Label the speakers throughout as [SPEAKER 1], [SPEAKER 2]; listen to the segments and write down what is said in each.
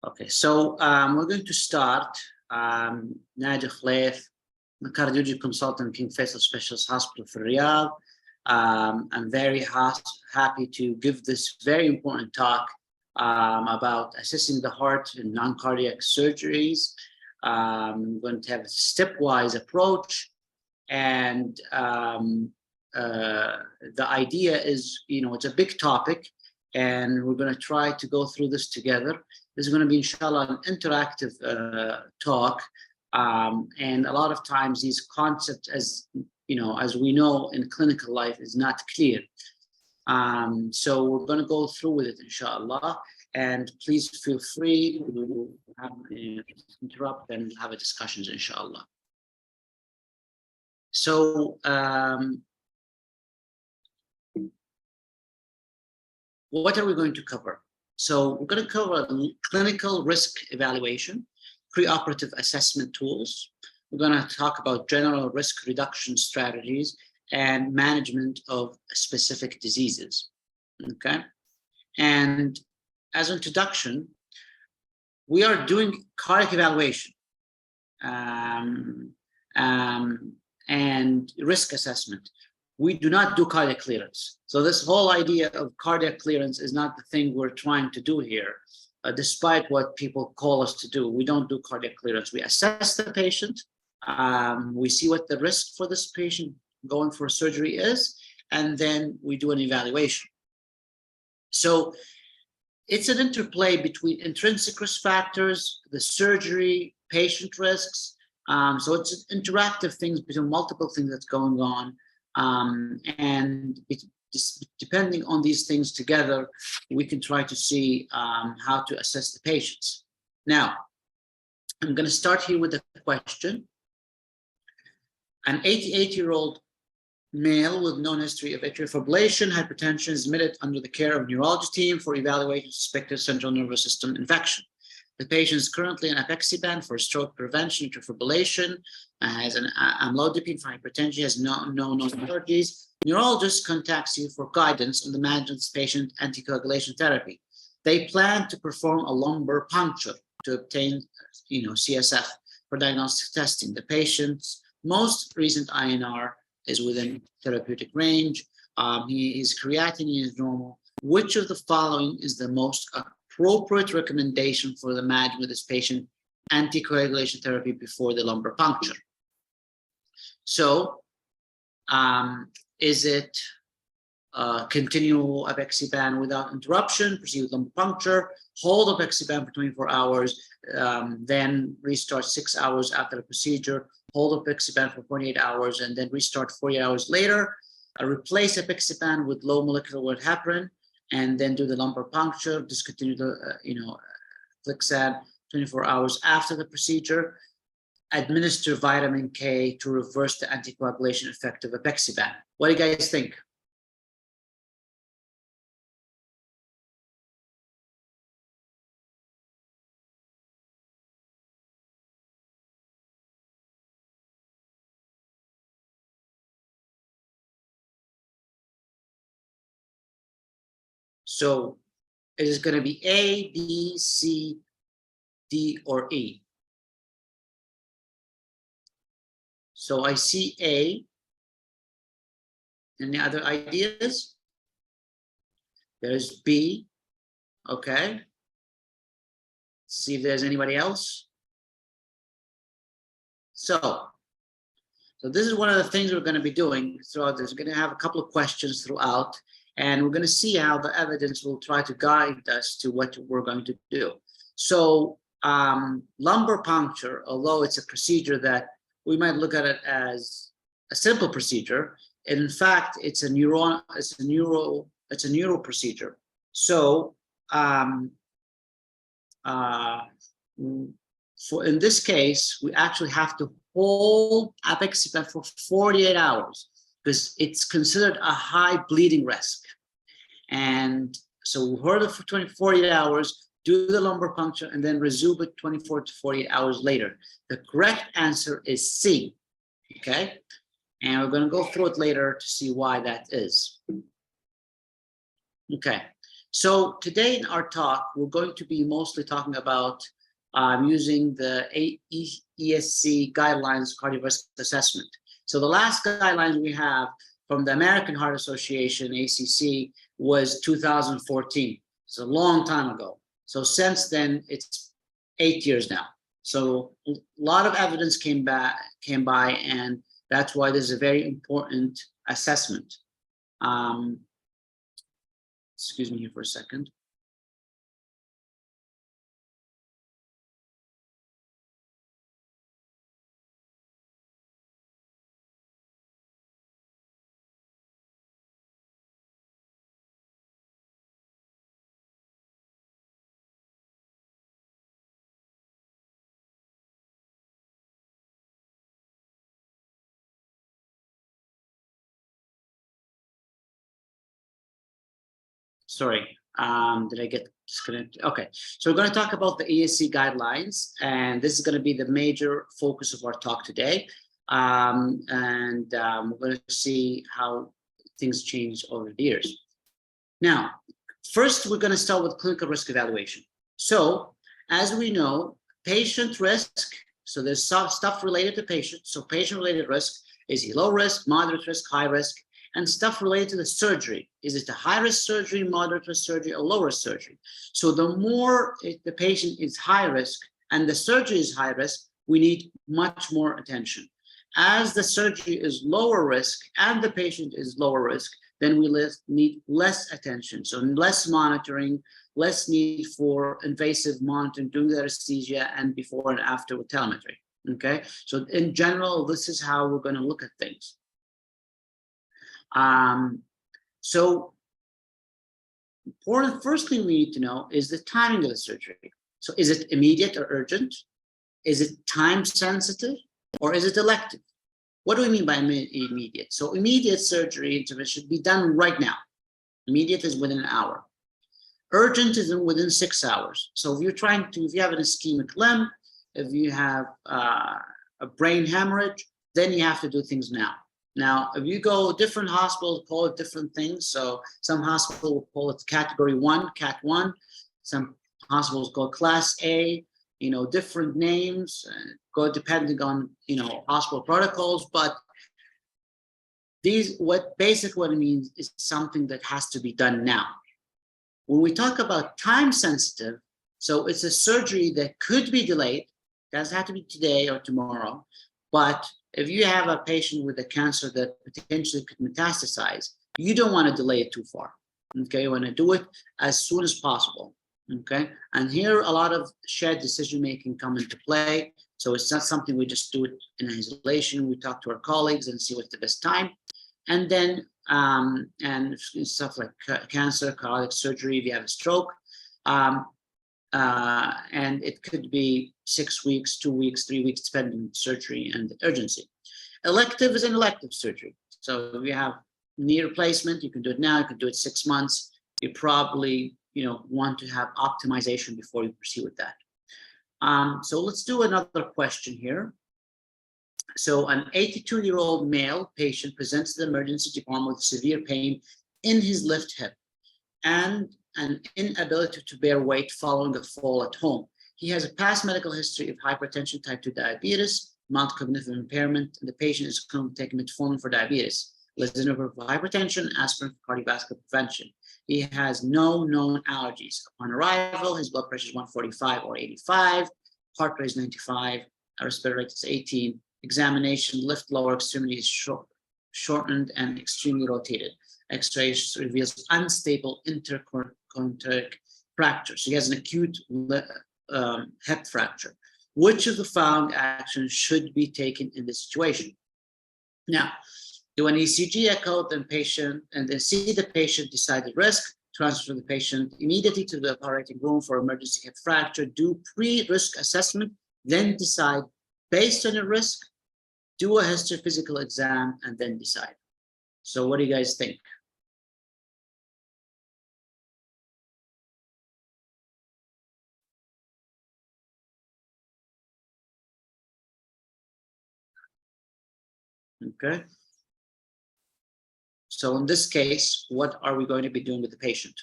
[SPEAKER 1] Okay, so we're going to start. Naji, Alkholaif, I'm a cardiology consultant, King Faisal Specialist Hospital for Riyadh. I'm very happy to give this very important talk about assessing the heart in non-cardiac surgeries. I'm going to have a stepwise approach, and the idea is, it's a big topic, and we're going to try to go through this together. This is going to be, inshallah, an interactive talk, and a lot of times these concepts, as we know in clinical life, is not clear. So we're going to go through with it, inshallah, and please feel free to interrupt and have a discussions, inshallah. So what are we going to cover? So we're going to cover clinical risk evaluation, preoperative assessment tools. We're going to talk about general risk reduction strategies and management of specific diseases. Okay. And as an introduction, we are doing cardiac evaluation and risk assessment. We do not do cardiac clearance. So this whole idea of cardiac clearance is not the thing we're trying to do here, despite what people call us to do. We don't do cardiac clearance. We assess the patient. We see what the risk for this patient going for surgery is, and then we do an evaluation. So it's an interplay between intrinsic risk factors, the surgery, patient risks. So it's interactive things between multiple things that's going on. And depending on these things together, we can try to see how to assess the patients. Now, I'm going to start here with a question. An 88-year-old male with known history of atrial fibrillation, hypertension is admitted under the care of neurology team for evaluation of suspected central nervous system infection. The patient is currently on apixaban for stroke prevention, atrial fibrillation, has an amlodipine for hypertension, has no allergies. Neurologist contacts you for guidance on the management of this patient anticoagulation therapy. They plan to perform a lumbar puncture to obtain, CSF for diagnostic testing. The patient's most recent INR is within therapeutic range. His creatinine is normal. Which of the following is the most appropriate recommendation for the management of this patient anticoagulation therapy before the lumbar puncture? So, is it continue apixaban without interruption, proceed with lumbar puncture, hold apixaban for 24 hours, then restart 6 hours after the procedure, hold apixaban for 48 hours, and then restart 48 hours later, replace apixaban with low molecular weight heparin, and then do the lumbar puncture, discontinue the, Flixad 24 hours after the procedure, administer vitamin K to reverse the anticoagulation effect of apixaban. What do you guys think? So is it going to be A, B, C, D, or E? So I see A. Any other ideas? There's B. Okay. See if there's anybody else. So this is one of the things we're going to be doing throughout this. We're going to have a couple of questions throughout, and we're going to see how the evidence will try to guide us to what we're going to do. So lumbar puncture, although it's a procedure that we might look at it as a simple procedure, in fact, it's a neuro procedure. So in this case, we actually have to hold apixaban for 48 hours because it's considered a high bleeding risk. And so we hold it for 48 hours, do the lumbar puncture, and then resume it 24 to 48 hours later. The correct answer is C, okay? And we're going to go through it later to see why that is. Okay, So today in our talk, we're going to be mostly talking about using the ESC guidelines cardiovascular assessment. So the last guideline we have from the American Heart Association, ACC, was 2014. It's a long time ago. So since then, it's 8 years now. So a lot of evidence came by, and that's why this is a very important assessment. Excuse me here for a second. Sorry, did I get disconnected? Okay, so we're going to talk about the ESC guidelines, and this is going to be the major focus of our talk today. We're going to see how things change over the years. Now, first, we're going to start with clinical risk evaluation. So, as we know, patient risk, so there's some stuff related to patient. So patient-related risk, is he low risk, moderate risk, high risk? And stuff related to the surgery. Is it a high-risk surgery, moderate risk surgery, or low-risk surgery? So the more the patient is high risk and the surgery is high risk, we need much more attention. As the surgery is lower risk and the patient is lower risk, then we need less attention. So less monitoring, less need for invasive monitoring during the anesthesia and before and after with telemetry. Okay, so in general, this is how we're going to look at things. So important first thing we need to know is the timing of the surgery. So is it immediate or urgent? Is it time sensitive or is it elective? What do we mean by immediate? So immediate surgery intervention should be done right now. Immediate is within an hour. Urgent is within 6 hours. So if you have an ischemic limb, if you have a brain hemorrhage, then you have to do things now. Now, if you go, different hospitals call it different things. So some hospitals will call it category 1, Cat 1. Some hospitals call class A, different names, go depending on, hospital protocols. But what it means is something that has to be done now. When we talk about time sensitive, so it's a surgery that could be delayed, doesn't have to be today or tomorrow, but if you have a patient with a cancer that potentially could metastasize, you don't want to delay it too far. Okay, you want to do it as soon as possible. Okay, and here a lot of shared decision making come into play. So it's not something we just do it in isolation. We talk to our colleagues and see what's the best time. And then and stuff like cancer, cardiac surgery, if you have a stroke. And it could be 6 weeks, 2 weeks, 3 weeks, depending on the surgery and the urgency. Elective is an elective surgery. So if you have knee replacement, you can do it now, you can do it 6 months. You probably, want to have optimization before you proceed with that. So let's do another question here. So an 82-year-old male patient presents to the emergency department with severe pain in his left hip and an inability to bear weight following a fall at home. He has a past medical history of hypertension, type 2 diabetes, mild cognitive impairment, and the patient is currently taking metformin for diabetes, lisinopril for hypertension, aspirin for cardiovascular prevention. He has no known allergies. Upon arrival, his blood pressure is 145 or 85, heart rate is 95, respiratory rate is 18. Examination, left lower extremity is shortened and extremely rotated. X-ray reveals unstable interconchodic fracture. So he has an acute hip fracture. Which of the following actions should be taken in this situation? Now, do an ECG echo, then see the patient, decide the risk, transfer the patient immediately to the operating room for emergency hip fracture, do pre-risk assessment, then decide based on your risk, do a histophysical exam, and then decide. So what do you guys think? Okay. So in this case, what are we going to be doing with the patient?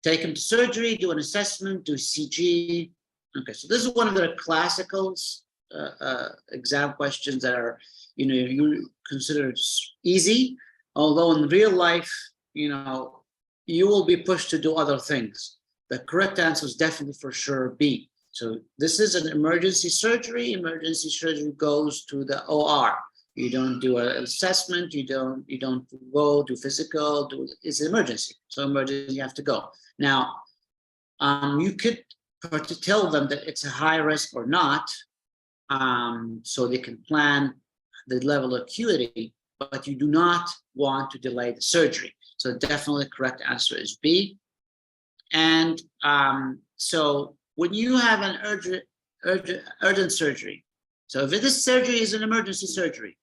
[SPEAKER 1] take him to surgery, do an assessment, do CG. Okay, so this is one of the classical exam questions that are, you consider easy, although in real life, you will be pushed to do other things. The correct answer is definitely for sure B. So this is an emergency surgery. Emergency surgery goes to the OR. You don't do an assessment. You don't go do physical. It's an emergency. So emergency, you have to go. Now, you could tell them that it's a high risk or not, so they can plan the level of acuity, but you do not want to delay the surgery. So definitely the correct answer is B. And so when you have an urgent surgery, so if this surgery is an emergency surgery,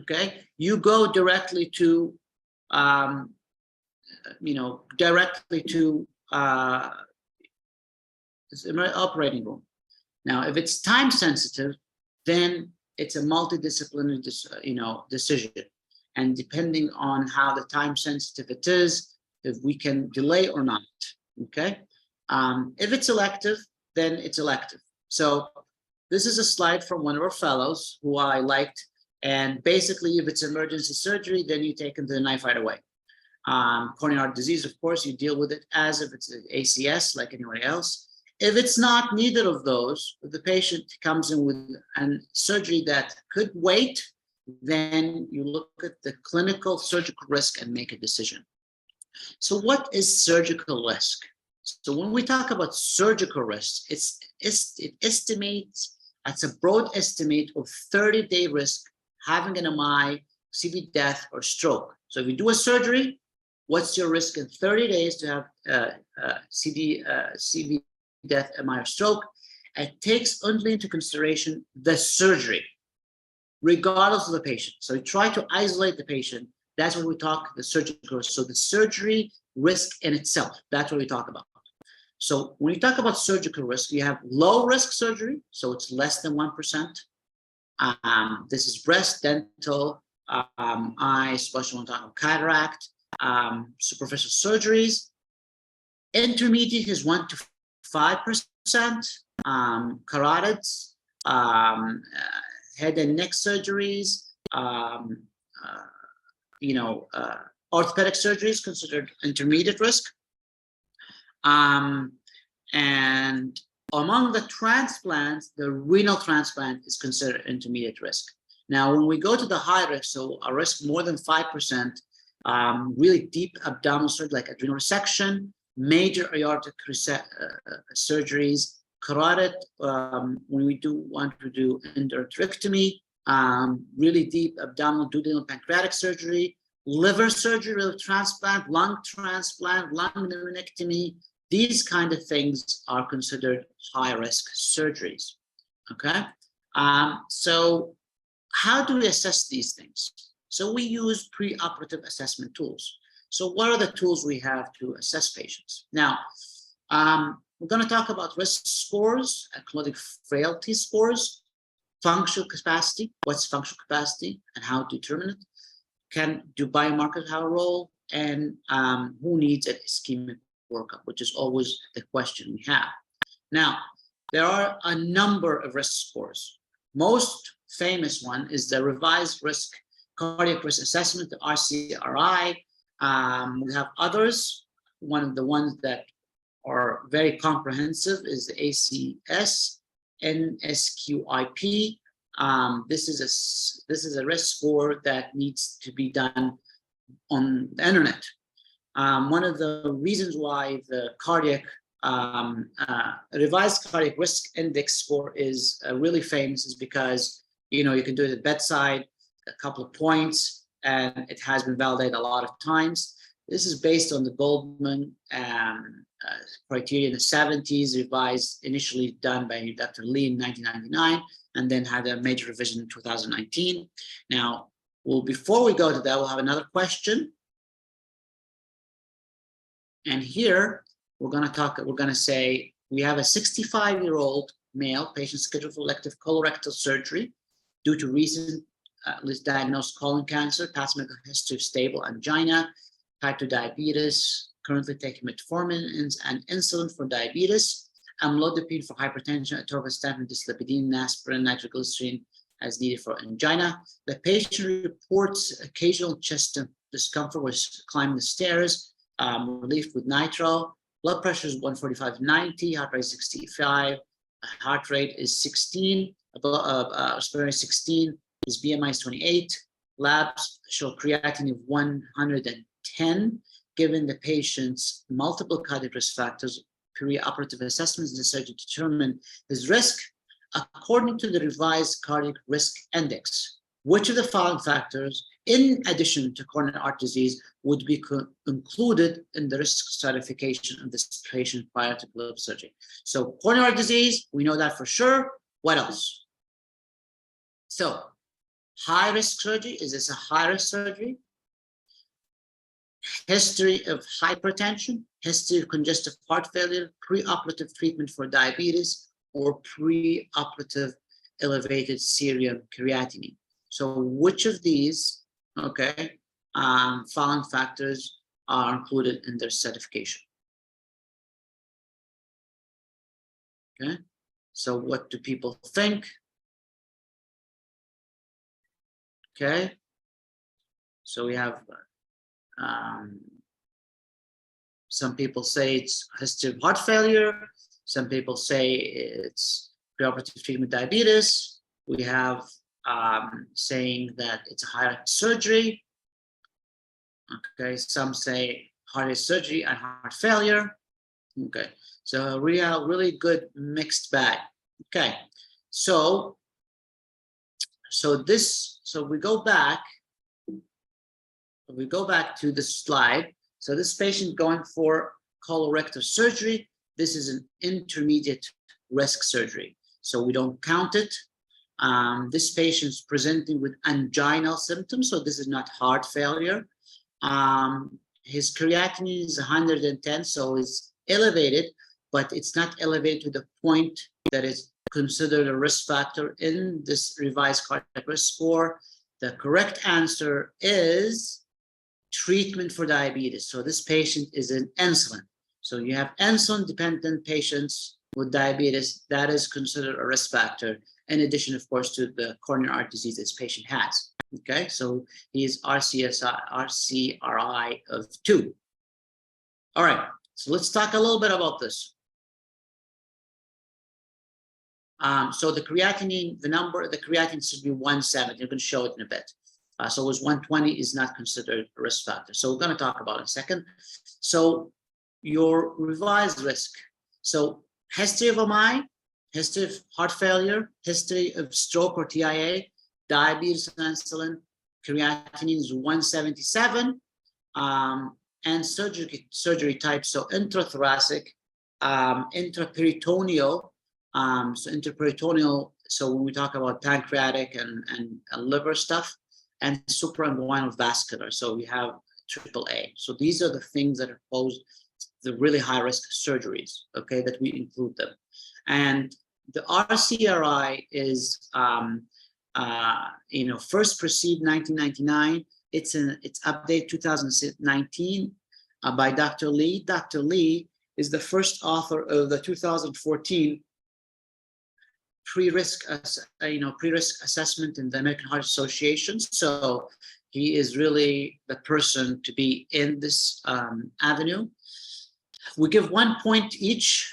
[SPEAKER 1] okay, you go directly to, operating room. Now, if it's time sensitive, then it's a multidisciplinary, decision. And depending on how the time sensitive it is, if we can delay or not, okay? If it's elective, then it's elective. So this is a slide from one of our fellows who I liked. And basically, if it's emergency surgery, then you take them to the knife right away. Coronary heart disease, of course, you deal with it as if it's an ACS like anybody else. If it's not neither of those, if the patient comes in with a surgery that could wait, then you look at the clinical surgical risk and make a decision. So what is surgical risk? So when we talk about surgical risk, it estimates, it's a broad estimate of 30-day risk having an MI, CV death, or stroke. So if you do a surgery, what's your risk in 30 days to have CV death, MI, or stroke? It takes only into consideration the surgery, regardless of the patient. So we try to isolate the patient. That's what we talk the surgical risk. So the surgery risk in itself, that's what we talk about. So when you talk about surgical risk, you have low risk surgery, so it's less than 1%. This is breast, dental, eye, especially when we talk about cataract, superficial surgeries. Intermediate is 1 to 5%. Carotids, head and neck surgeries, orthopedic surgeries considered intermediate risk. And among the transplants, the renal transplant is considered intermediate risk. Now, when we go to the high risk, so a risk more than 5%, really deep abdominal surgery like adrenal resection, major aortic surgeries, carotid, when we want to do endarterectomy, really deep abdominal duodenal pancreatic surgery, liver surgery, liver transplant, lung pneumonectomy. These kind of things are considered high-risk surgeries, okay? So how do we assess these things? So we use preoperative assessment tools. So what are the tools we have to assess patients? Now, we're going to talk about risk scores, including frailty scores, functional capacity, what's functional capacity and how to determine it, do biomarkers have a role, and who needs an ischemic workup, which is always the question we have. Now, there are a number of risk scores. Most famous one is the revised cardiac risk assessment, the RCRI. We have others. One of the ones that are very comprehensive is the ACS, NSQIP. This is a risk score that needs to be done on the internet. One of the reasons why the revised cardiac risk index score is really famous is because you can do it at bedside, a couple of points, and it has been validated a lot of times. This is based on the Goldman criteria in the 70s, revised initially done by Dr. Lee in 1999, and then had a major revision in 2019. Now, before we go to that, we'll have another question. And here, we're going to say we have a 65-year-old male patient scheduled for elective colorectal surgery due to recent diagnosed colon cancer, past medical history of stable angina, type 2 diabetes, currently taking metformin and insulin for diabetes, amlodipine for hypertension, atorvastatin, dyslipidine, aspirin, nitroglycerin as needed for angina. The patient reports occasional chest discomfort with climbing the stairs, relief with nitro. Blood pressure is 145/90, heart rate is 65, heart rate is 16, respiratory 16, his BMI is 28. Labs show creatinine of 110. Given the patient's multiple cardiac risk factors, perioperative assessments necessary to determine his risk according to the revised cardiac risk index. Which of the following factors, in addition to coronary artery disease, would be included in the risk stratification of this patient prior to Alkholaif surgery? So coronary artery disease, we know that for sure. What else? So high-risk surgery, is this a high-risk surgery? History of hypertension, history of congestive heart failure, preoperative treatment for diabetes, or preoperative elevated serum creatinine. So which of these, okay, following factors are included in their certification? Okay, so what do people think? Okay, so we have some people say it's history of heart failure. Some people say it's preoperative treatment diabetes. We have saying that it's a high-risk surgery. Okay, some say high-risk surgery and heart failure. Okay, so we have a really good mixed bag. Okay, so we go back. We go back to the slide. So this patient going for colorectal surgery. This is an intermediate risk surgery, so we don't count it. This patient's presenting with anginal symptoms, so this is not heart failure. His creatinine is 110, so it's elevated, but it's not elevated to the point that is considered a risk factor in this revised cardiac risk score. The correct answer is treatment for diabetes. So this patient is in insulin. So you have insulin-dependent patients with diabetes, that is considered a risk factor, in addition, of course, to the coronary artery disease this patient has. Okay, so he is RCRI of 2. All right, so let's talk a little bit about this. So the creatinine, the creatinine should be 170. I'm going to show it in a bit. So it was 120 is not considered a risk factor. So we're going to talk about it in a second. So your revised risk. So history of MI, history of heart failure, history of stroke or TIA, diabetes and insulin, creatinine is 177, and surgery type. So intrathoracic, intraperitoneal. So intraperitoneal. So when we talk about pancreatic and liver stuff, and suprainguinal vascular. So we have AAA. So these are the things that are posed the really high risk surgeries, okay, that we include them. And the RCRI is, first perceived 1999. It's updated 2019 by Dr. Lee. Dr. Lee is the first author of the 2014 pre-risk assessment in the American Heart Association. So he is really the person to be in this avenue. We give 1 point each.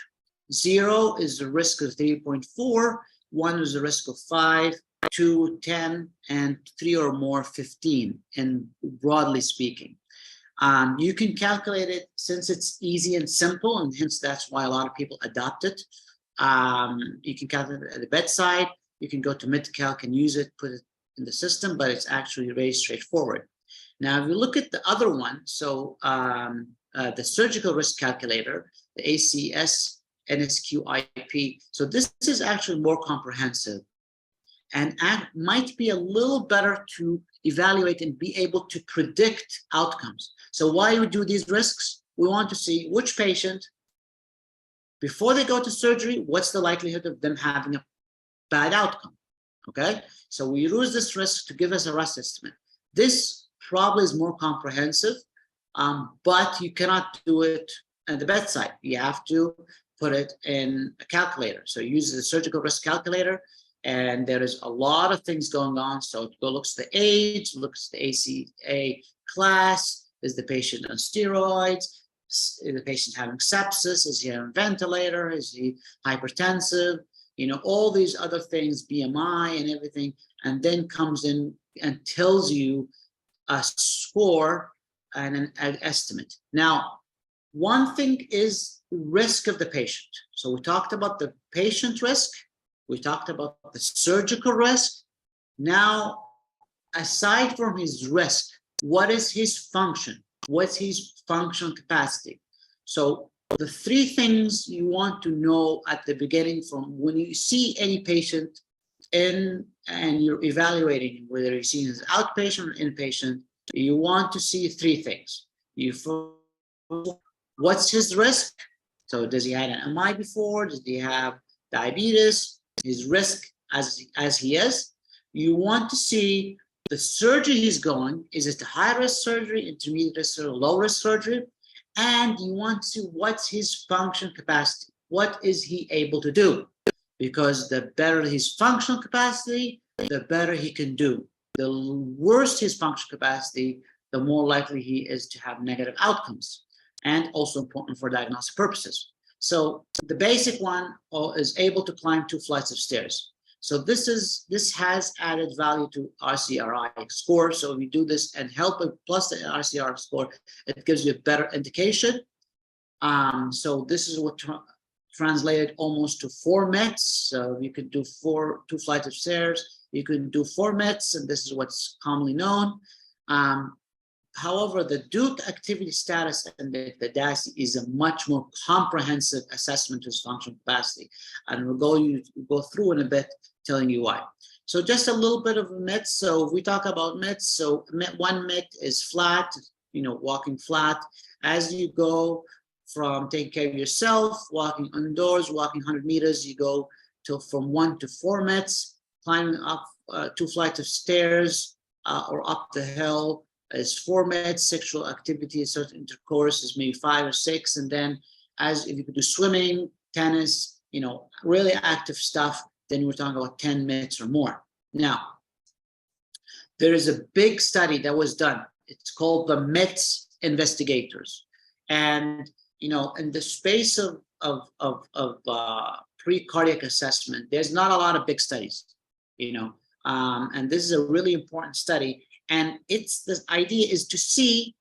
[SPEAKER 1] 0 is the risk of 3.4, 1 is the risk of 5, 2, 10, and 3 or more, 15, and broadly speaking. You can calculate it since it's easy and simple, and hence that's why a lot of people adopt it. You can calculate it at the bedside. You can go to MidCalc and use it, put it in the system, but it's actually very straightforward. Now, if you look at the other one, so the surgical risk calculator, the ACS NSQIP. So this is actually more comprehensive and might be a little better to evaluate and be able to predict outcomes. So why we do these risks? We want to see which patient, before they go to surgery, what's the likelihood of them having a bad outcome, okay? So we use this risk to give us a risk estimate. This probably is more comprehensive but you cannot do it at the bedside. You have to put it in a calculator. So you use the surgical risk calculator, and there is a lot of things going on. So it looks at the age, looks at the ACA class, is the patient on steroids, is the patient having sepsis, is he on a ventilator, is he hypertensive, all these other things, BMI and everything, and then comes in and tells you a score and an estimate. Now, one thing is risk of the patient. So we talked about the patient risk, we talked about the surgical risk. Now, aside from his risk, what is his function? What's his functional capacity? So the three things you want to know at the beginning from when you see any patient and you're evaluating him, whether you're seeing as outpatient or inpatient, you want to see three things. What's his risk? So does he have an MI before? Does he have diabetes? His risk as he is. You want to see the surgery he's going. Is it a high-risk surgery, intermediate risk surgery, low-risk surgery? And you want to see what's his function capacity. What is he able to do? Because the better his functional capacity, the better he can do. The worse his functional capacity, the more likely he is to have negative outcomes, and also important for diagnostic purposes. So the basic one is able to climb 2 flights of stairs. So this has added value to RCRI score. So if you do this and help it plus the RCRI score, it gives you a better indication. So this is what translated almost to 4 METs. So you could do 2 flights of stairs. You can do 4 METs, and this is what's commonly known. However, the Duke activity status and the DASI is a much more comprehensive assessment of his functional capacity. And we'll go through in a bit, telling you why. So just a little bit of METs. So if we talk about METs, so one MET is flat, walking flat. As you go from taking care of yourself, walking indoors, walking 100 meters, you go from 1 to 4 METs, climbing up 2 flights of stairs or up the hill is 4 METs, sexual activity, certain intercourse is maybe 5 or 6. And then if you could do swimming, tennis, really active stuff, then we're talking about 10 METs or more. Now, there is a big study that was done. It's called the METs Investigators. And, in the space of pre-cardiac assessment, there's not a lot of big studies, and this is a really important study. And the idea is to see,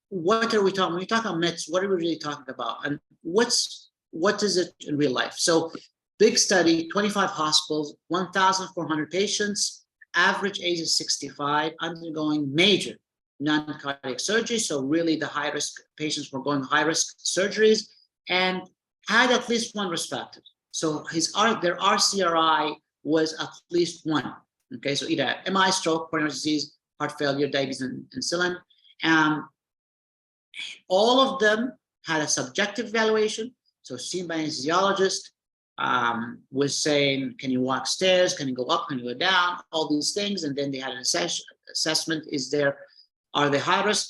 [SPEAKER 1] what are we talking, when we talk about METs, what are we really talking about? And what is it in real life? So big study, 25 hospitals, 1,400 patients, average age is 65, undergoing major non-cardiac surgery. So really the high-risk patients were going high-risk surgeries and had at least one risk factor. So their RCRI was at least 1. Okay, so either MI, stroke, coronary disease, heart failure, diabetes, and insulin. All of them had a subjective evaluation. So seen by an anesthesiologist, was saying, can you walk stairs? Can you go up? Can you go down? All these things. And then they had an assessment. Are they high risk,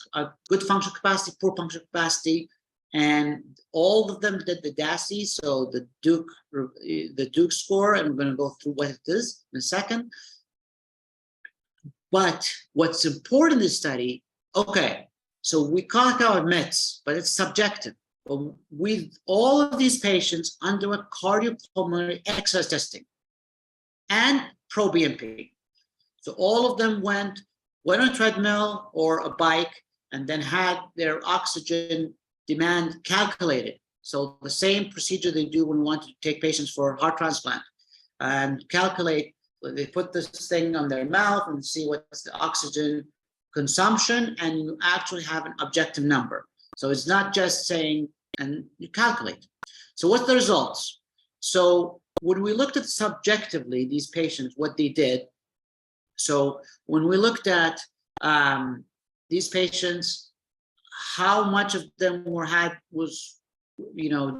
[SPEAKER 1] good functional capacity, poor functional capacity? And all of them did the DASI, so the Duke score, and we're going to go through what it is in a second. But what's important in this study, okay, so we talk about METs, but it's subjective. But with all of these patients underwent cardiopulmonary exercise testing and pro-BNP. So all of them went on a treadmill or a bike and then had their oxygen demand calculated. So the same procedure they do when we want to take patients for heart transplant and calculate. They put this thing on their mouth and see what's the oxygen consumption, and you actually have an objective number. So it's not just saying, and you calculate. So what's the results? So when we looked at subjectively these patients, what they did, so when we looked at these patients, how much of them was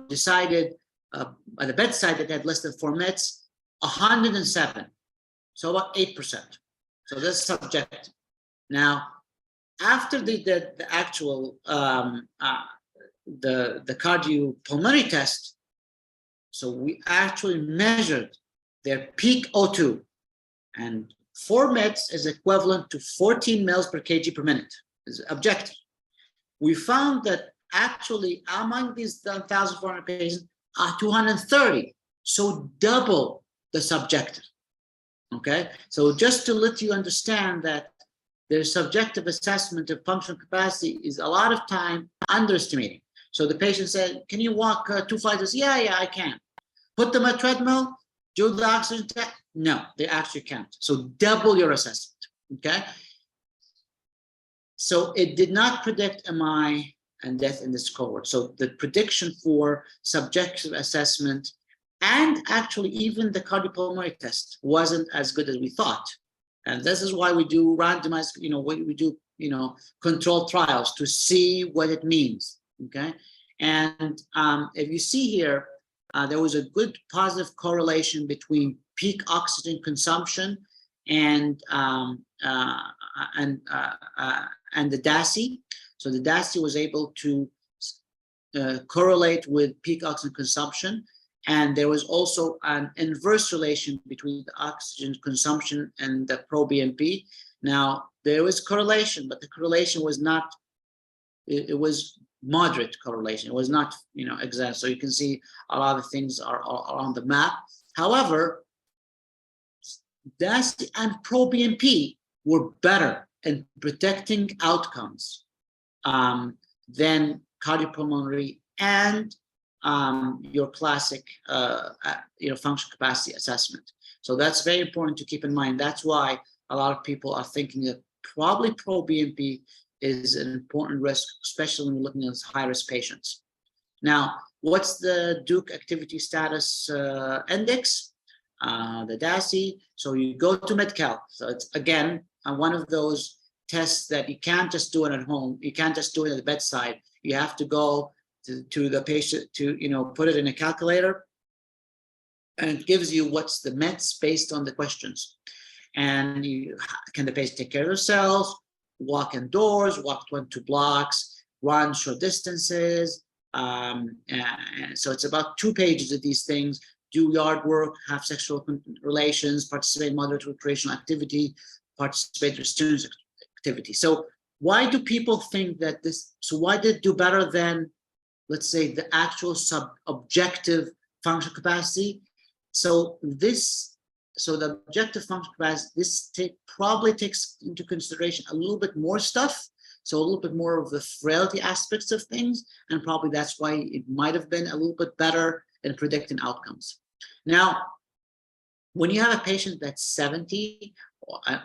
[SPEAKER 1] decided at the bedside that had less than 4 METs, 107. So about 8%. So that's subjective. Now, after the actual the cardiopulmonary test, so we actually measured their peak O2, and 4 meds is equivalent to 14 mL per kg per minute, is objective. We found that actually among these 1,400 patients are 230, so double the subjective. Okay, so just to let you understand that their subjective assessment of functional capacity is a lot of time underestimating. So the patient said, "Can you walk 2 flights?" Yeah, I can. Put them on a treadmill, do the oxygen test. No, they actually can't. So double your assessment. Okay. So it did not predict MI and death in this cohort. So the prediction for subjective assessment and actually even the cardiopulmonary test wasn't as good as we thought. And this is why we do randomized, we do, controlled trials to see what it means. Okay. And if you see here, there was a good positive correlation between peak oxygen consumption and the DASI. So the DASI was able to correlate with peak oxygen consumption. And there was also an inverse relation between the oxygen consumption and the pro-BNP. Now, there was correlation, but the correlation was not, it was moderate correlation. It was not, exact. So you can see a lot of things are on the map. However, DASI and pro-BNP were better in protecting outcomes than cardiopulmonary and your classic, functional capacity assessment. So that's very important to keep in mind. That's why a lot of people are thinking that probably pro-BNP is an important risk, especially when we're looking at high-risk patients. Now, what's the Duke Activity Status Index? The DASI. So you go to MedCal. So it's, again, one of those tests that you can't just do it at home. You can't just do it at the bedside. You have to go to the patient to, put it in a calculator, and it gives you what's the meds based on the questions. And can the patient take care of themselves, walk indoors, walk 22 blocks, run short distances. And so it's about 2 pages of these things. Do yard work, have sexual relations, participate in moderate recreational activity, participate in student activity. So why do people think that why did it do better than, let's say, the actual objective functional capacity? So the objective functional capacity, probably takes into consideration a little bit more stuff. So a little bit more of the frailty aspects of things. And probably that's why it might have been a little bit better in predicting outcomes. Now, when you have a patient that's 70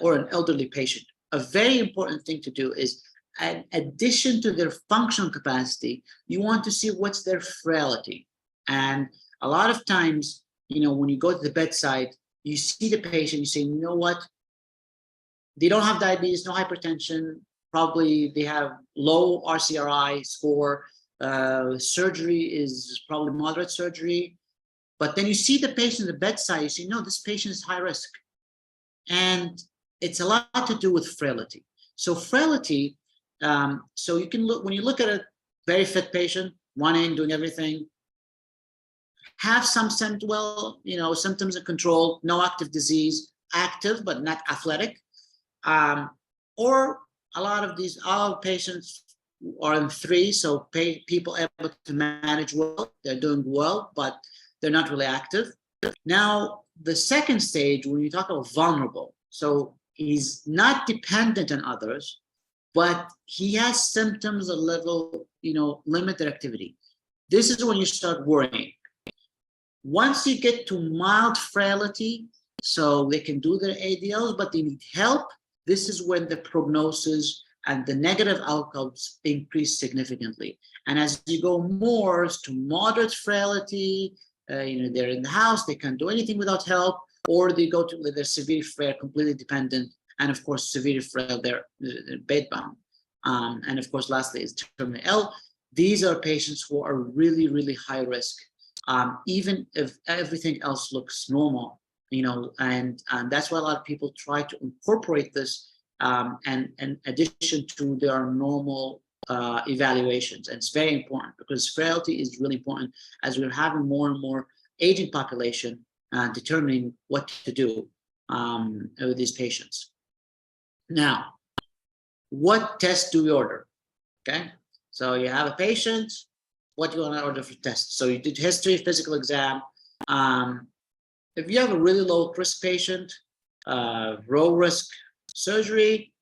[SPEAKER 1] or an elderly patient, a very important thing to do is, in addition to their functional capacity, you want to see what's their frailty. And a lot of times, when you go to the bedside, you see the patient, you say, you know what? They don't have diabetes, no hypertension, probably they have low RCRI score, surgery is probably moderate surgery. But then you see the patient at the bedside, you say, no, this patient is high risk. And it's a lot to do with frailty. So frailty, so you can look, when you look at a very fit patient, running, doing everything, have some symptoms in control, no active disease, active but not athletic, or a lot of these patients are in 3, so people able to manage well, they're doing well, but they're not really active. Now, the second stage, when you talk about vulnerable, so he's not dependent on others, but he has symptoms of level, limited activity. This is when you start worrying. Once you get to mild frailty, so they can do their ADLs, but they need help, this is when the prognosis and the negative outcomes increase significantly. And as you go more to moderate frailty, they're in the house, they can't do anything without help, or they go to their severe frail, completely dependent, and of course, severe frail, they're bedbound. And of course, lastly is terminally ill. These are patients who are really, really high risk, even if everything else looks normal, and that's why a lot of people try to incorporate this and in addition to their normal evaluations. And it's very important because frailty is really important as we're having more and more aging population determining what to do with these patients. Now, what test do we order? Okay, so you have a patient, what do you want to order for tests? So you did history, physical exam. If you have a really low risk patient, low risk surgery,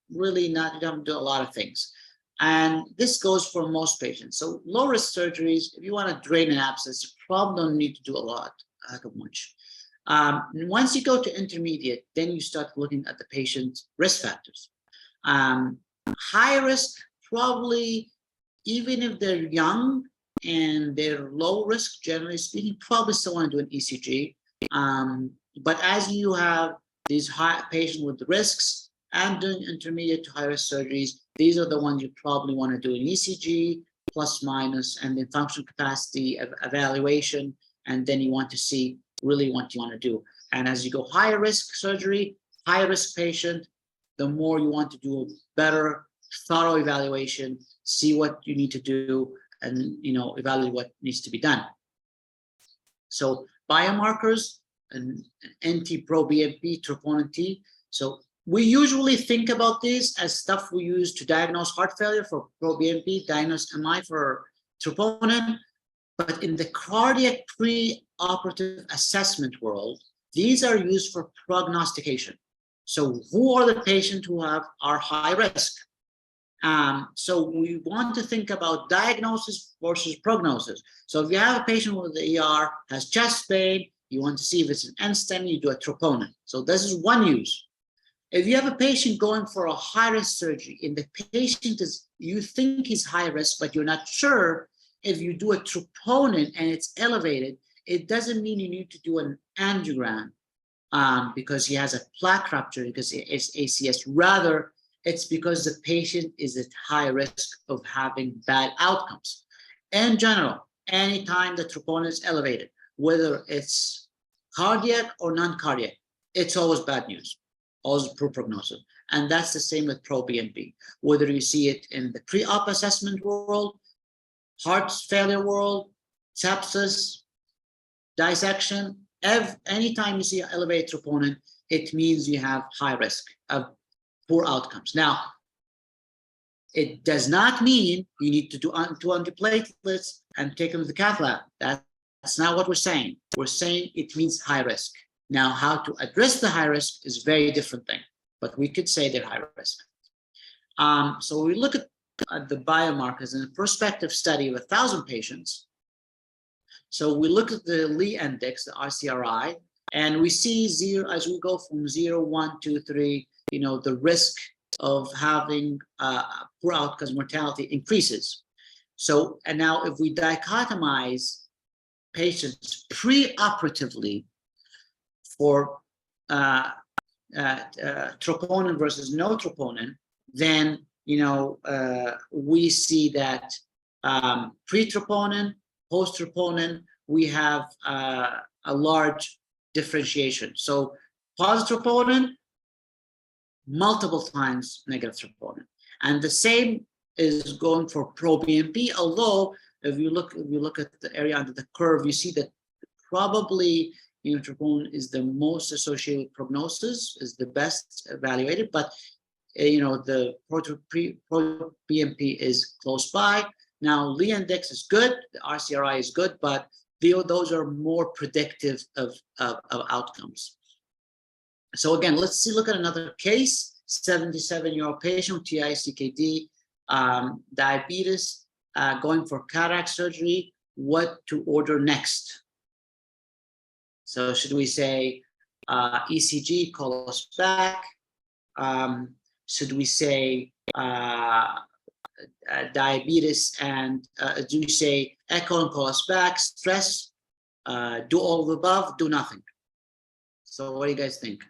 [SPEAKER 1] really not, you don't do a lot of things. And this goes for most patients. So low risk surgeries, if you want to drain an abscess, you probably don't need to do a lot, of much. Once you go to intermediate, then you start looking at the patient's risk factors. High risk, probably, even if they're young and they're low risk, generally speaking, probably still want to do an ECG. But as you have these high patients with the risks and doing intermediate to high risk surgeries, these are the ones you probably want to do an ECG plus minus, and then functional capacity evaluation, and then you want to see really what you want to do. And as you go higher risk surgery, high risk patient, the more you want to do a better, thorough evaluation, see what you need to do, and evaluate what needs to be done. So biomarkers and NT-proBNP, troponin T. So we usually think about this as stuff we use to diagnose heart failure for proBNP, diagnose MI for troponin. But in the cardiac pre-operative assessment world, these are used for prognostication. So who are the patients who are high risk? So we want to think about diagnosis versus prognosis. So if you have a patient with the ER, has chest pain, you want to see if it's an end-stem, you do a troponin. So this is one use. If you have a patient going for a high-risk surgery, and the patient you think he's high risk, but you're not sure, if you do a troponin and it's elevated, it doesn't mean you need to do an angiogram because he has a plaque rupture, because it's ACS. Rather, it's because the patient is at high risk of having bad outcomes. In general, anytime the troponin is elevated, whether it's cardiac or non-cardiac, it's always bad news, always poor prognosis. And that's the same with proBNP. Whether you see it in the pre-op assessment world, heart failure world, sepsis, dissection, anytime you see elevated troponin, it means you have high risk of poor outcomes. Now, it does not mean you need to do 200 platelets and take them to the cath lab. That's not what we're saying. We're saying it means high risk. Now, how to address the high risk is a very different thing, but we could say they're high risk. So we look at the biomarkers in a prospective study of 1,000 patients. So we look at the Lee index, the RCRI, and we see zero as we go from 0, 1, 2, 3, the risk of having poor outcomes, mortality increases. So, and now if we dichotomize patients pre-operatively for troponin versus no troponin, then we see that pre-troponin, post-troponin, we have a large differentiation. So positive troponin, multiple times negative troponin, and the same is going for proBNP. Although if you look at the area under the curve, you see that probably troponin is the most associated with prognosis, is the best evaluated, but the proBNP is close by. Now, Lee index is good, the RCRI is good, but those are more predictive of outcomes. So again, let's look at another case, 77-year-old patient, TI-CKD, diabetes, going for cataract surgery, what to order next? So should we say ECG, call us back? Should we say diabetes and do we say echo and call us back, stress, do all of the above, do nothing? So what do you guys think?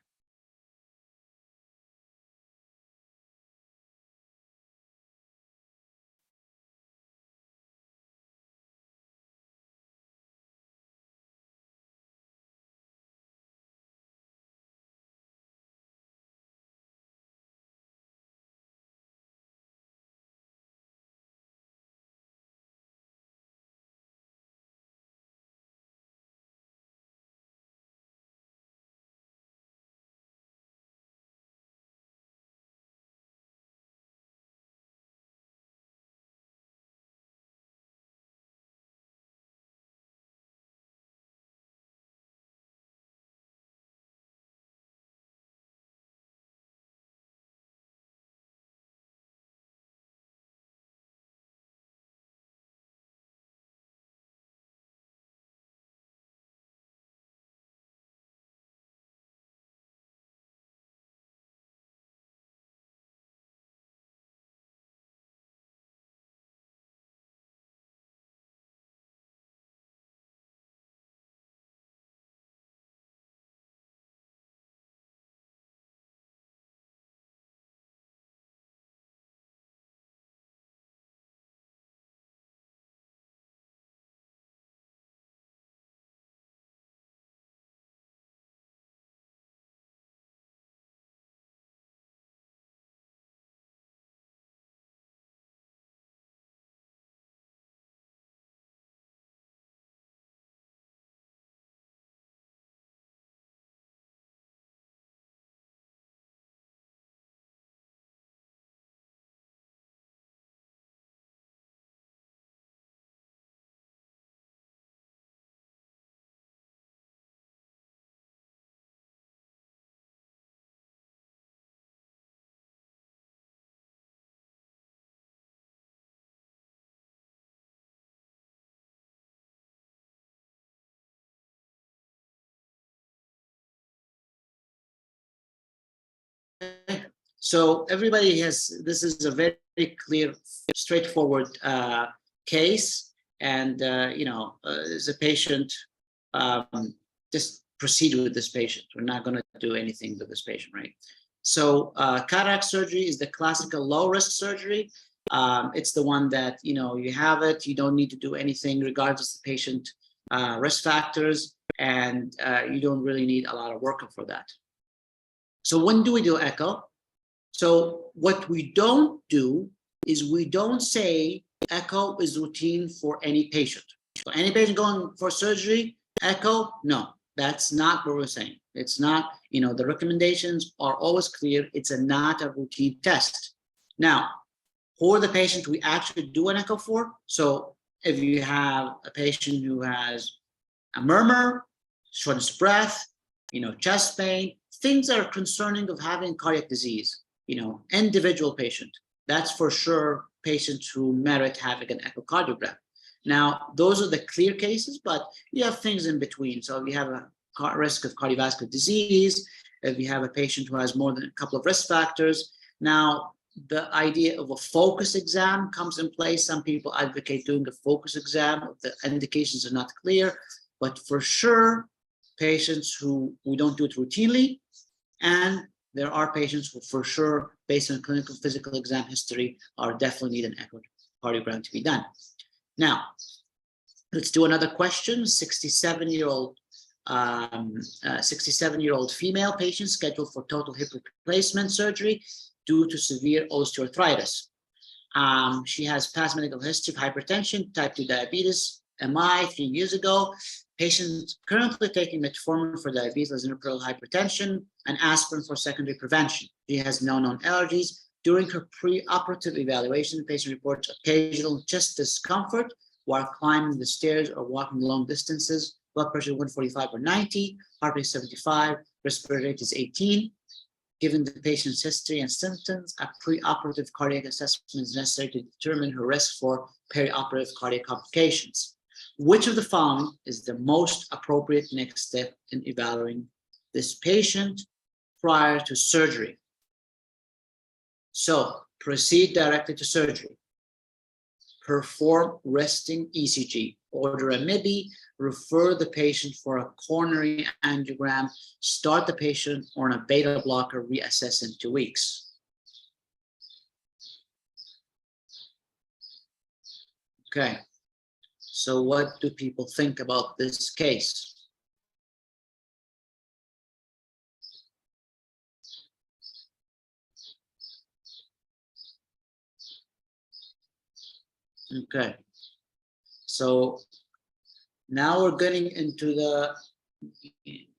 [SPEAKER 1] So everybody has, this is a very clear, straightforward case. And, as a patient, just proceed with this patient. We're not going to do anything with this patient, right? So cataract surgery is the classical low-risk surgery. It's the one that, you have it, you don't need to do anything regardless of the patient risk factors, and you don't really need a lot of workup for that. So when do we do echo? So what we don't do is we don't say echo is routine for any patient. So any patient going for surgery, echo, no, that's not what we're saying. It's not, the recommendations are always clear. It's not a routine test. Now, for the patient we actually do an echo for, so if you have a patient who has a murmur, shortness of breath, chest pain, things that are concerning of having cardiac disease, individual patient, that's for sure patients who merit having an echocardiogram. Now, those are the clear cases, but you have things in between. So if you have a risk of cardiovascular disease, if you have a patient who has more than a couple of risk factors, now the idea of a focus exam comes in place. Some people advocate doing a focus exam if the indications are not clear, but for sure, patients who we don't do it routinely, and there are patients who for sure, based on clinical physical exam history, are definitely need an echocardiogram to be done. Now, let's do another question. 67-year-old female patient scheduled for total hip replacement surgery due to severe osteoarthritis. She has past medical history of hypertension, type 2 diabetes, MI 3 years ago. Patient currently taking metformin for diabetes and arterial hypertension and aspirin for secondary prevention. She has no known allergies. During her pre-operative evaluation, the patient reports occasional chest discomfort while climbing the stairs or walking long distances. Blood pressure 145 or 90, heart rate 75, respiratory rate is 18. Given the patient's history and symptoms, a pre-operative cardiac assessment is necessary to determine her risk for perioperative cardiac complications. Which of the following is the most appropriate next step in evaluating this patient prior to surgery? So proceed directly to surgery. Perform resting ECG. Order a MIBI. Refer the patient for a coronary angiogram. Start the patient on a beta blocker. Reassess in 2 weeks. Okay. So what do people think about this case? Okay. So now we're getting into the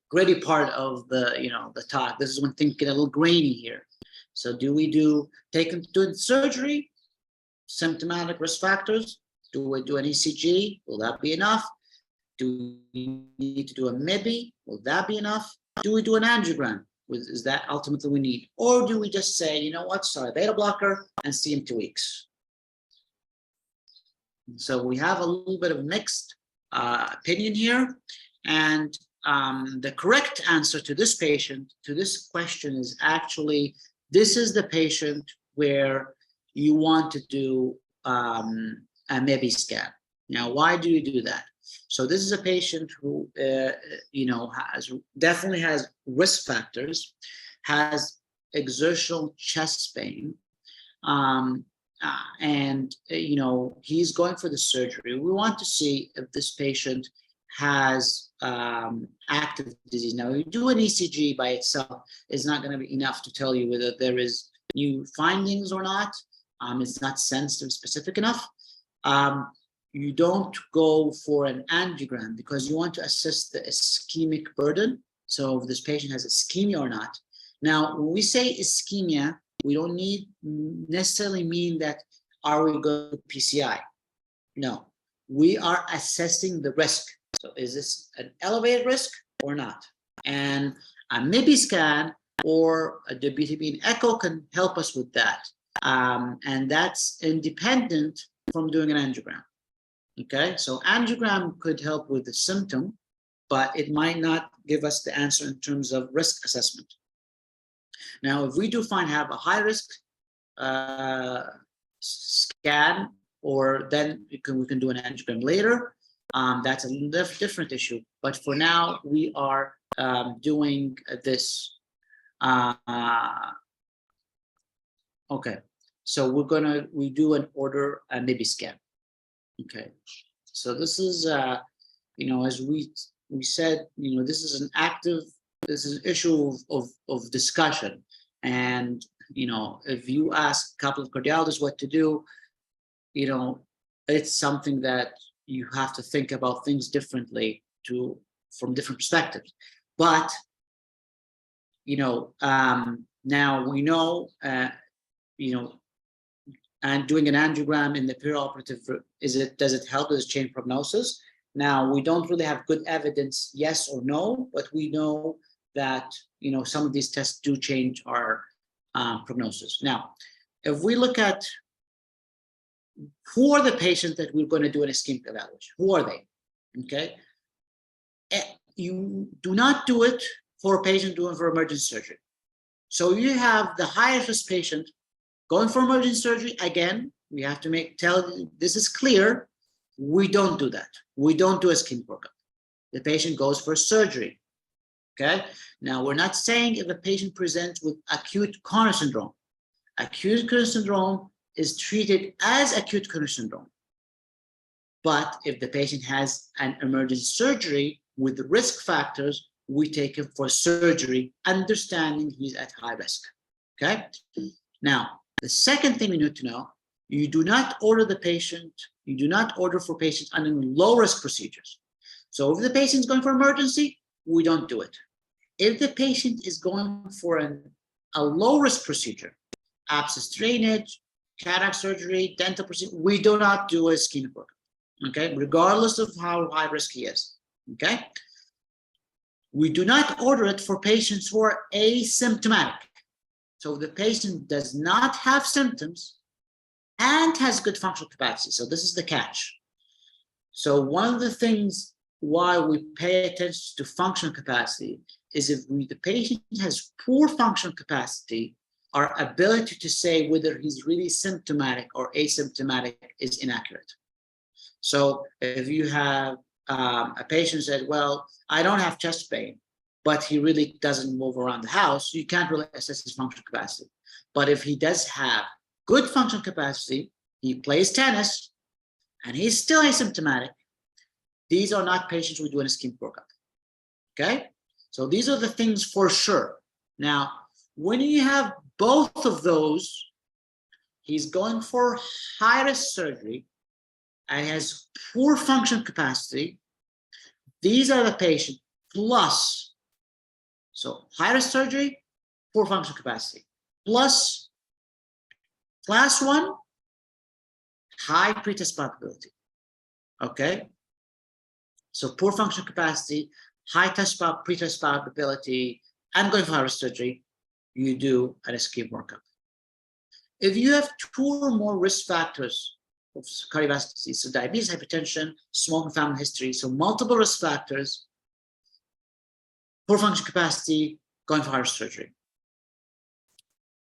[SPEAKER 1] gritty part of the, the talk. This is when things get a little grainy here. So do we take them to surgery? Symptomatic risk factors? Do we do an ECG? Will that be enough? Do we need to do a MIBI? Will that be enough? Do we do an angiogram? Is that ultimately we need? Or do we just say, you know what, start a beta blocker and see in 2 weeks? So we have a little bit of mixed opinion here. And the correct answer to this patient, to this question is actually, this is the patient where you want to do a MIBI scan. Now, why do you do that? So this is a patient who, definitely has risk factors, has exertional chest pain, and he's going for the surgery. We want to see if this patient has active disease. Now, you do an ECG by itself is not going to be enough to tell you whether there is new findings or not. It's not sensitive, specific enough. You don't go for an angiogram because you want to assess the ischemic burden. So if this patient has ischemia or not. Now, when we say ischemia, we don't necessarily mean that are we going to PCI? No, we are assessing the risk. So is this an elevated risk or not? And a MIBI scan or a WTB echo can help us with that. And that's independent from doing an angiogram. Okay, so angiogram could help with the symptom, but it might not give us the answer in terms of risk assessment. Now, if we do have a high risk scan, or then we can do an angiogram later. That's a different issue. But for now, we are doing this. Okay, so we do an order a NIBI scan. Okay, so this is as we said, this is an issue of discussion. And if you ask a couple of cardiologists what to do, it's something that you have to think about things differently from different perspectives. But now we know, and doing an angiogram in the perioperative, does it help us change prognosis? Now, we don't really have good evidence, yes or no, but we know that some of these tests do change our prognosis. Now, if we look at who are the patients that we're going to do an ischemic evaluation, who are they? Okay, you do not do it for a patient doing for emergency surgery. So you have the highest risk patient going for emergency surgery. Again, we have to this is clear. We don't do that. We don't do a ischemic workup. The patient goes for surgery. Okay. Now, we're not saying if a patient presents with acute coronary syndrome. Acute coronary syndrome is treated as acute coronary syndrome. But if the patient has an emergency surgery with the risk factors, we take him for surgery, understanding he's at high risk. Okay. Now, the second thing we need to know, you do not order for patients under low risk procedures. So if the patient is going for emergency, we don't do it. If the patient is going for a low risk procedure, abscess drainage, cataract surgery, dental procedure, we do not do a ischemic workup, okay, regardless of how high risk he is, okay? We do not order it for patients who are asymptomatic. So the patient does not have symptoms and has good functional capacity. So this is the catch. So one of the things why we pay attention to functional capacity is if the patient has poor functional capacity, our ability to say whether he's really symptomatic or asymptomatic is inaccurate. So if you have a patient said, well, I don't have chest pain, but he really doesn't move around the house, you can't really assess his functional capacity. But if he does have good functional capacity, he plays tennis, and he's still asymptomatic, these are not patients we do an ischemic workup, okay? So these are the things for sure. Now, when you have both of those, he's going for high-risk surgery and has poor functional capacity, these are the patients plus, so high-risk surgery, poor functional capacity, plus class 1, high pretest probability, okay? So poor functional capacity, high pretest probability, and going for high-risk surgery, you do an ischemic workup. If you have 2 or more risk factors of cardiovascular disease, so diabetes, hypertension, smoking, family history, so multiple risk factors, poor functional capacity, going for high-risk surgery.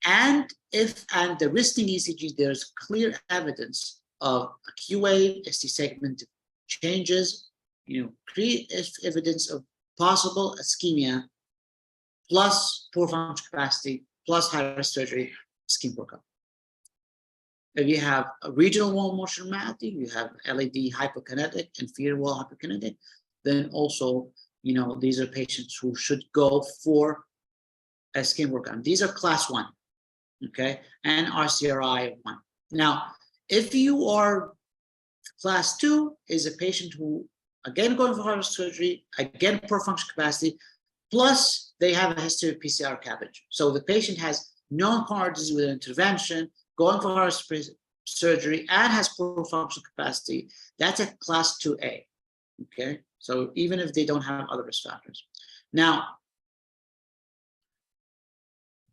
[SPEAKER 1] And the resting ECG, there's clear evidence of a Q wave, ST segment changes, clear evidence of possible ischemia, plus poor functional capacity, plus high-risk surgery, ischemic workup. If you have a regional wall motion abnormality, you have LAD hypokinetic, inferior wall hypokinetic, then also, these are patients who should go for a ischemic workup. These are class 1, okay, and RCRI of 1. Now, if you are class 2, is a patient who, again, going for high-risk surgery, again, poor functional capacity, plus they have a history of PCR cabbage. So the patient has known coronary disease with an intervention, going for high-risk surgery, and has poor functional capacity. That's a class 2A, okay? So even if they don't have other risk factors. Now,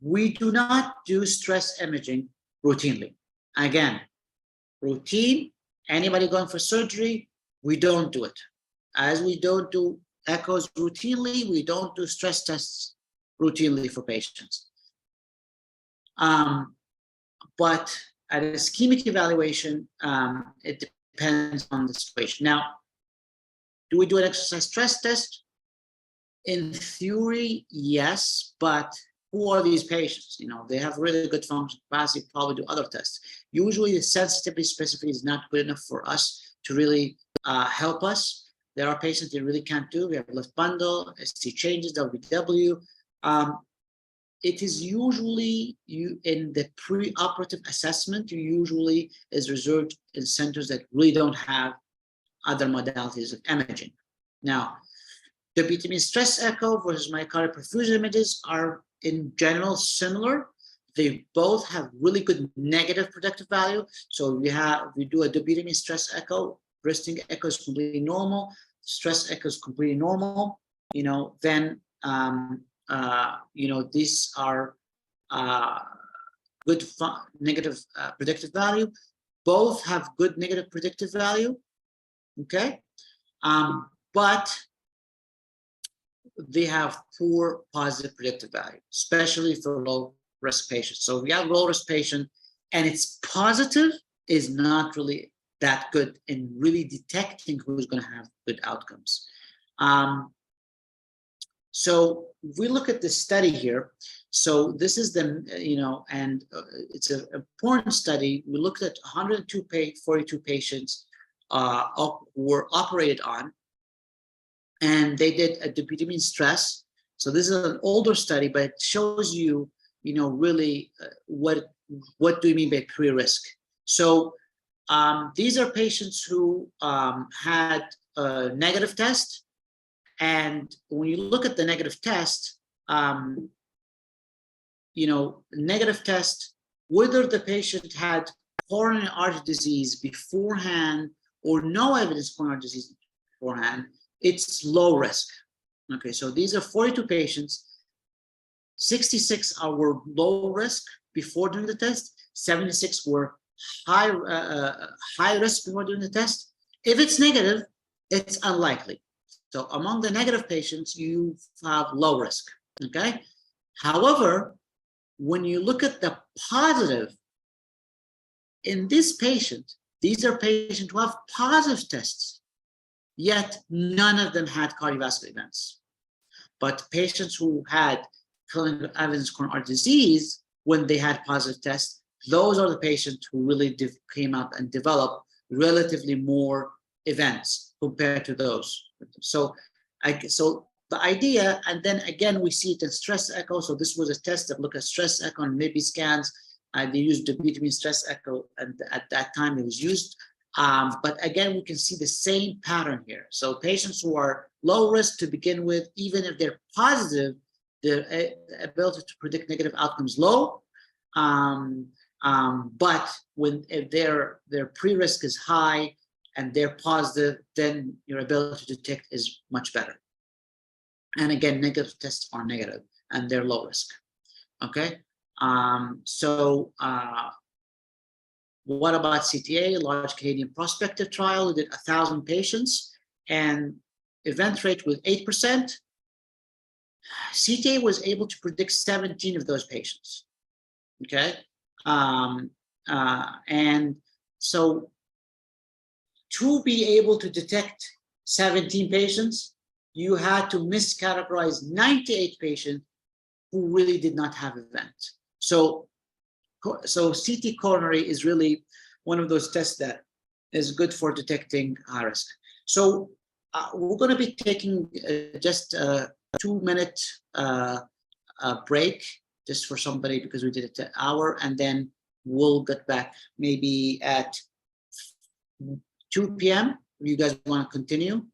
[SPEAKER 1] we do not do stress imaging routinely. Again, routine, anybody going for surgery, we don't do it. As we don't do echoes routinely, we don't do stress tests routinely for patients. But at a ischemic evaluation, it depends on the situation. Now, do we do an exercise stress test? In theory, yes, but who are these patients? You know, they have really good functional capacity, probably do other tests. Usually the sensitivity specificity is not good enough for us to really help us. There are patients that really can't do. We have left bundle, ST changes, WBW. It is usually in the pre-operative assessment, usually is reserved in centers that really don't have other modalities of imaging. Now, the WBTM stress echo versus myocardial perfusion images are in general similar. They both have really good negative predictive value. So we do a WBTM stress echo, resting echo is completely normal, stress echo is completely normal. You know, then you know, these are good negative predictive value. Both have good negative predictive value. Okay, but they have poor positive predictive value, especially for low risk patients. So if you have low risk patient and it's positive, is not really that good in really detecting who's going to have good outcomes. So we look at this study here. So this is the, you know, and it's an important study. We looked at 42 patients who were operated on, and they did a WBTM stress. So this is an older study, but it shows you, you know, really what do we mean by pre-risk. So these are patients who had a negative test. And when you look at the negative test, you know, negative test, whether the patient had coronary artery disease beforehand or no evidence of coronary artery disease beforehand, it's low risk. Okay, so these are 42 patients. 66 were low risk before doing the test. 76 were high risk before doing the test. If it's negative, it's unlikely. So among the negative patients, you have low risk. Okay. However, when you look at the positive, in this patient, these are patients who have positive tests, yet none of them had cardiovascular events. But patients who had clinical evidence of coronary disease, when they had positive tests, those are the patients who really came up and developed relatively more events compared to those. So the idea, and then again, we see it in stress echo. So this was a test that looked at stress echo and maybe scans. They used the WBTM stress echo, and at that time it was used. But again, we can see the same pattern here. So patients who are low risk to begin with, even if they're positive, their ability to predict negative outcomes low. But if their pre-risk is high and they're positive, then your ability to detect is much better. And again, negative tests are negative and they're low risk. Okay. What about CTA, large Canadian prospective trial? We did 1,000 patients and event rate was 8%. CTA was able to predict 17 of those patients. Okay. And so to be able to detect 17 patients, you had to miscategorize 98 patients who really did not have events. So CT coronary is really one of those tests that is good for detecting high risk. So we're going to be taking just a 2-minute break just for somebody because we did it an hour, and then we'll get back maybe at 2 p.m. You guys want to continue?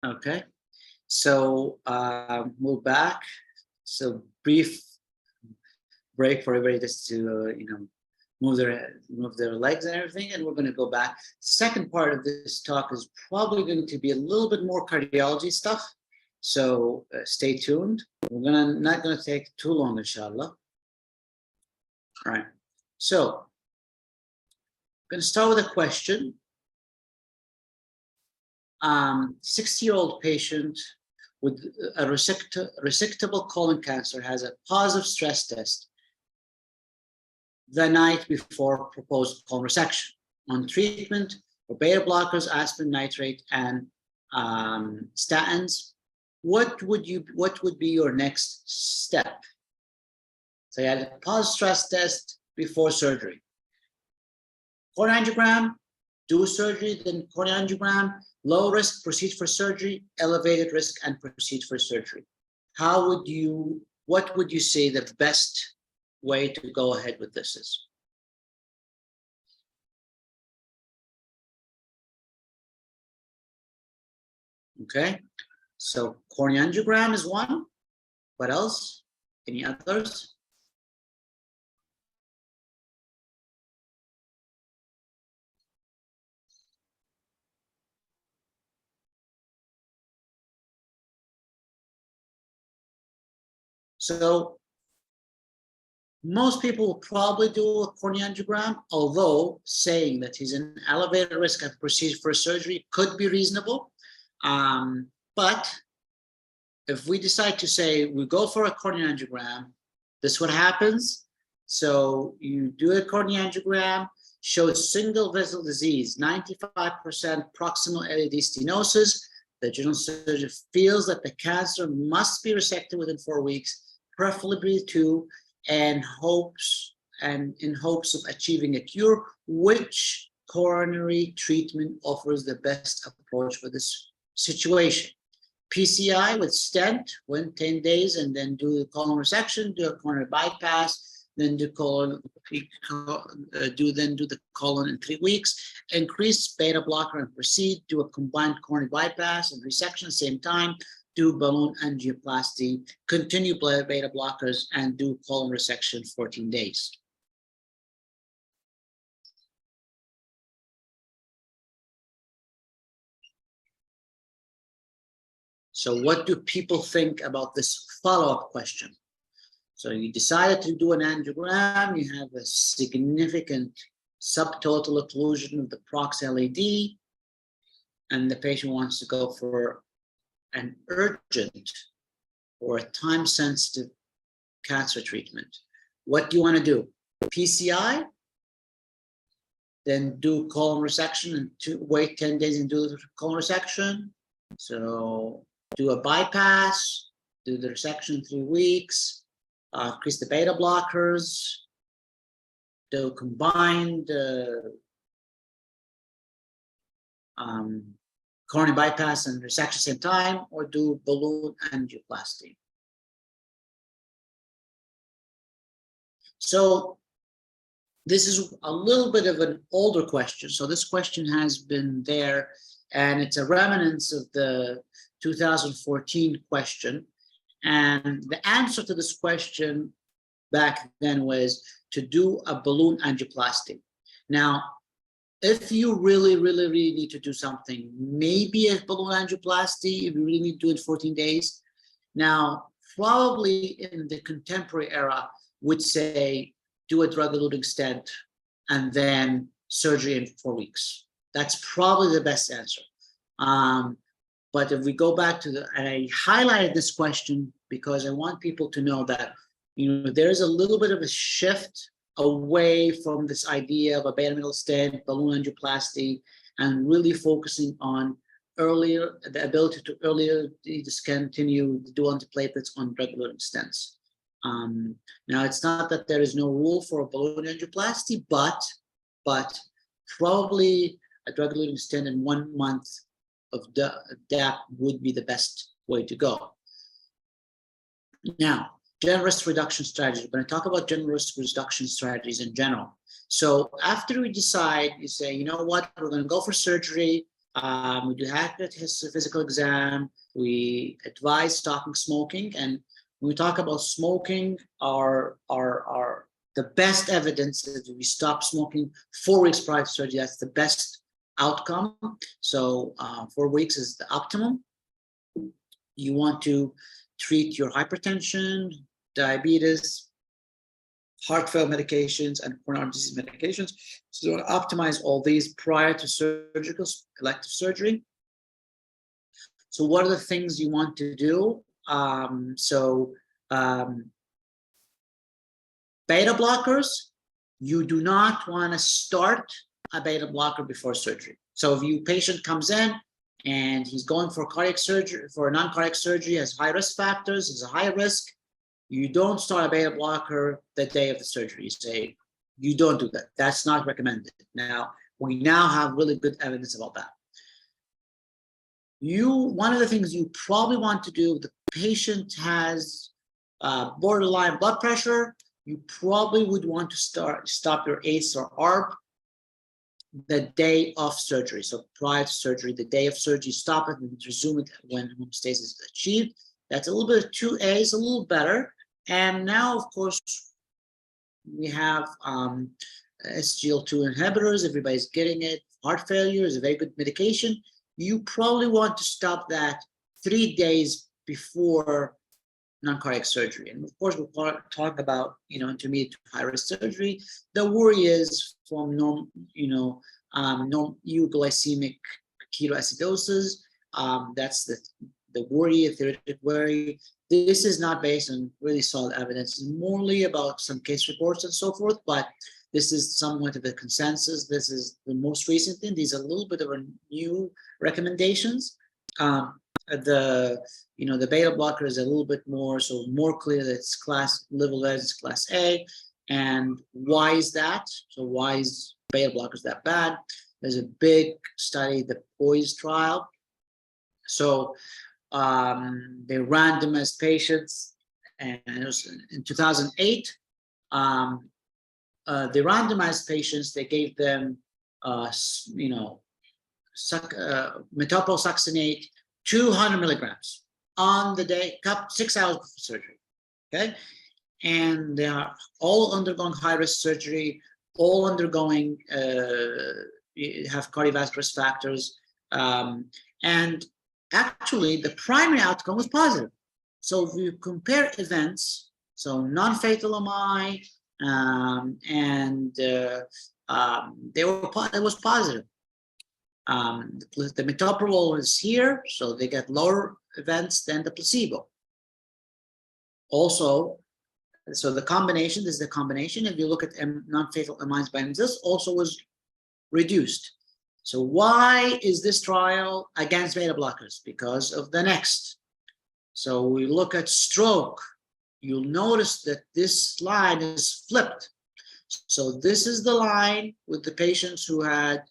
[SPEAKER 1] Okay, so we're back. So brief break for everybody just to move their legs and everything, and we're going to go back. Second part of this talk is probably going to be a little bit more cardiology stuff. So stay tuned. We're not going to take too long, inshallah. All right. So I'm going to start with a question. 60-year-old patient with a resectable colon cancer has a positive stress test the night before proposed colon resection. On treatment for beta blockers, aspirin, nitrate, and statins, what would be your next step? So you had a positive stress test before surgery. Coronary angiogram, do surgery, then coronary angiogram, low risk, proceed for surgery, elevated risk, and proceed for surgery. What would you say the best way to go ahead with this is? Okay, so coronary angiogram is one. What else? Any others? So most people will probably do a coronary angiogram, although saying that he's in elevated risk and proceed for surgery could be reasonable. But if we decide to say we go for a coronary angiogram, this is what happens. So you do a coronary angiogram, shows single vessel disease, 95% proximal LED stenosis. The general surgeon feels that the cancer must be resected within 4 weeks, preferably 2, and in hopes of achieving a cure. Which coronary treatment offers the best approach for this situation? PCI with stent, wait 10 days, and then do the colon resection, do a coronary bypass, then do the colon in 3 weeks, increase beta blocker and proceed, do a combined coronary bypass and resection at the same time, do balloon angioplasty, continue beta blockers, and do colon resection 14 days. So what do people think about this follow-up question? So you decided to do an angiogram, you have a significant subtotal occlusion of the prox LED, and the patient wants to go for an urgent or a time-sensitive cancer treatment. What do you want to do? PCI, then do colon resection and wait 10 days and do the colon resection. So do a bypass, do the resection in 3 weeks, increase the beta blockers, do combined coronary bypass and resection at the same time, or do balloon angioplasty. So this is a little bit of an older question. So this question has been there, and it's a remnants of the 2014 question. And the answer to this question back then was to do a balloon angioplasty. Now, if you really need to do something, maybe a balloon angioplasty, if you really need to do it 14 days. Now, probably in the contemporary era, would say do a drug-eluting stent and then surgery in 4 weeks. That's probably the best answer. But if we go back to and I highlighted this question because I want people to know that, there is a little bit of a shift away from this idea of a beta middle stent, balloon angioplasty, and really focusing on the ability to earlier discontinue the dual antiplatelets on drug-eluting stents. Now, it's not that there is no rule for a balloon angioplasty, but probably a drug-eluting stent in 1 month of DAP would be the best way to go. Now, general risk reduction strategies. We're going to talk about general risk reduction strategies in general. So after we decide, you say, you know what, we're going to go for surgery. We do accurate physical exam. We advise stopping smoking. And when we talk about smoking, our the best evidence is we stop smoking 4 weeks prior to surgery. That's the best outcome. So 4 weeks is the optimum. You want to treat your hypertension, diabetes, heart failure medications, and coronary disease medications. So you want to optimize all these prior to surgical elective surgery. So what are the things you want to do? Beta blockers, you do not want to start a beta blocker before surgery. So if your patient comes in and he's going for cardiac surgery, for a non-cardiac surgery, has high risk factors, is a high risk, you don't start a beta blocker the day of the surgery. You say, you don't do that. That's not recommended. Now, we now have really good evidence about that. One of the things you probably want to do, if the patient has borderline blood pressure, you probably would want to stop your ACE or ARB the day of surgery. So prior to surgery, the day of surgery, stop it and resume it when homeostasis is achieved. That's a little bit of 2A, is a little better. And now, of course, we have SGLT2 inhibitors. Everybody's getting it. Heart failure is a very good medication. You probably want to stop that 3 days before non-cardiac surgery. And of course, we'll talk about, intermediate to high-risk surgery. The worry is from euglycemic ketoacidosis. That's the worry, a theoretic worry. This is not based on really solid evidence. It's morely about some case reports and so forth, but this is somewhat of a consensus. This is the most recent thing. These are a little bit of a new recommendations. The beta blocker is a little bit more clear that it's level is class A. And why is that? So why is beta blockers that bad? There's a big study, the POISE trial. So they randomized patients, and it was in 2008. They randomized patients. They gave them, metoprolol-succinate, 200 milligrams on the day, 6 hours before surgery. Okay, and they are all undergoing high-risk surgery, all undergoing have cardiovascular risk factors, and actually the primary outcome was positive. So if you compare events, so non-fatal MI, it was positive. The metoprolol is here, so they get lower events than the placebo. Also, so the combination, this is the combination. If you look at non-fatal MIs by themselves, also was reduced. So why is this trial against beta blockers? Because of the next. So we look at stroke. You'll notice that this line is flipped. So this is the line with the patients who had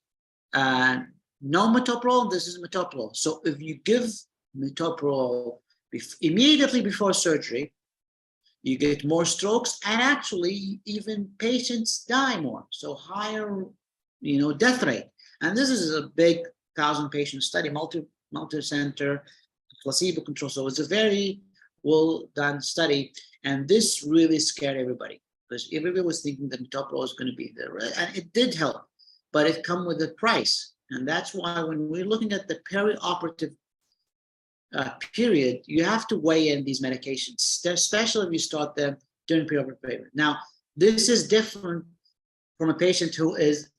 [SPEAKER 1] no metoprolol. This is metoprolol. So if you give metoprolol immediately before surgery, you get more strokes, and actually even patients die more. So higher, death rate. And this is a big 1,000-patient study, multi-center, placebo control. So it's a very well done study, and this really scared everybody because everybody was thinking that metoprolol was going to be there, and it did help, but it come with a price. And that's why when we're looking at the perioperative period, you have to weigh in these medications, especially if you start them during perioperative period. Now, this is different from a patient who is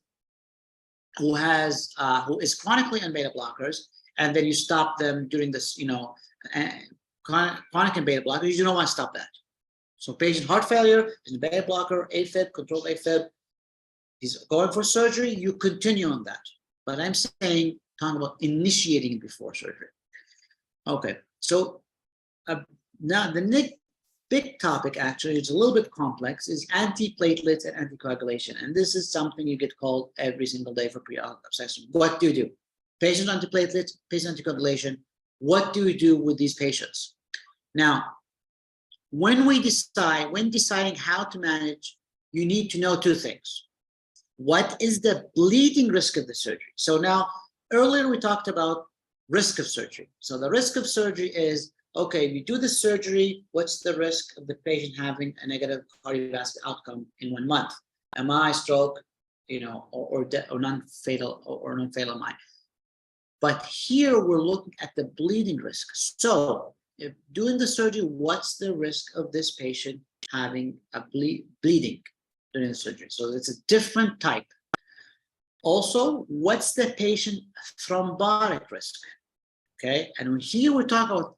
[SPEAKER 1] chronically on beta blockers, and then you stop them during this, chronic and beta blockers. You don't want to stop that. So, patient heart failure is a beta blocker, AFib, controlled AFib. He's going for surgery. You continue on that. But I'm talking about initiating before surgery. Okay, so now the next big topic, actually, it's a little bit complex, is antiplatelets and anticoagulation. And this is something you get called every single day for pre-op assessment. What do you do? Patient antiplatelets, patient anticoagulation. What do we do with these patients? Now, when deciding how to manage, you need to know two things. What is the bleeding risk of the surgery? So now, earlier we talked about risk of surgery. So the risk of surgery is, okay, if you do the surgery, what's the risk of the patient having a negative cardiovascular outcome in 1 month? MI, stroke, or non-fatal or non-fatal MI. But here we're looking at the bleeding risk. So if doing the surgery, what's the risk of this patient having a bleeding during the surgery? So it's a different type. Also, what's the patient thrombotic risk? Okay, and here we're talking about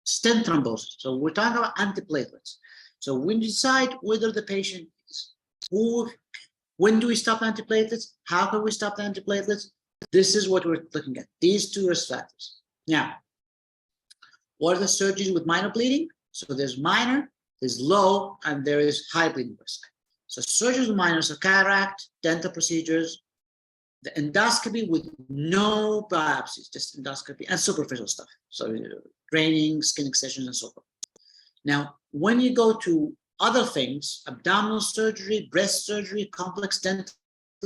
[SPEAKER 1] stent thrombosis. So we're talking about antiplatelets. So when you decide whether the patient is, when do we stop antiplatelets? How can we stop the antiplatelets? This is what we're looking at, these two risk factors. Now, what are the surgeries with minor bleeding? So there's minor, there's low, and there is high bleeding risk. So surgeries with minor, so cataract, dental procedures, the endoscopy with no biopsies, just endoscopy and superficial stuff. So draining, skin excisions, and so forth. Now, when you go to other things, abdominal surgery, breast surgery, complex dental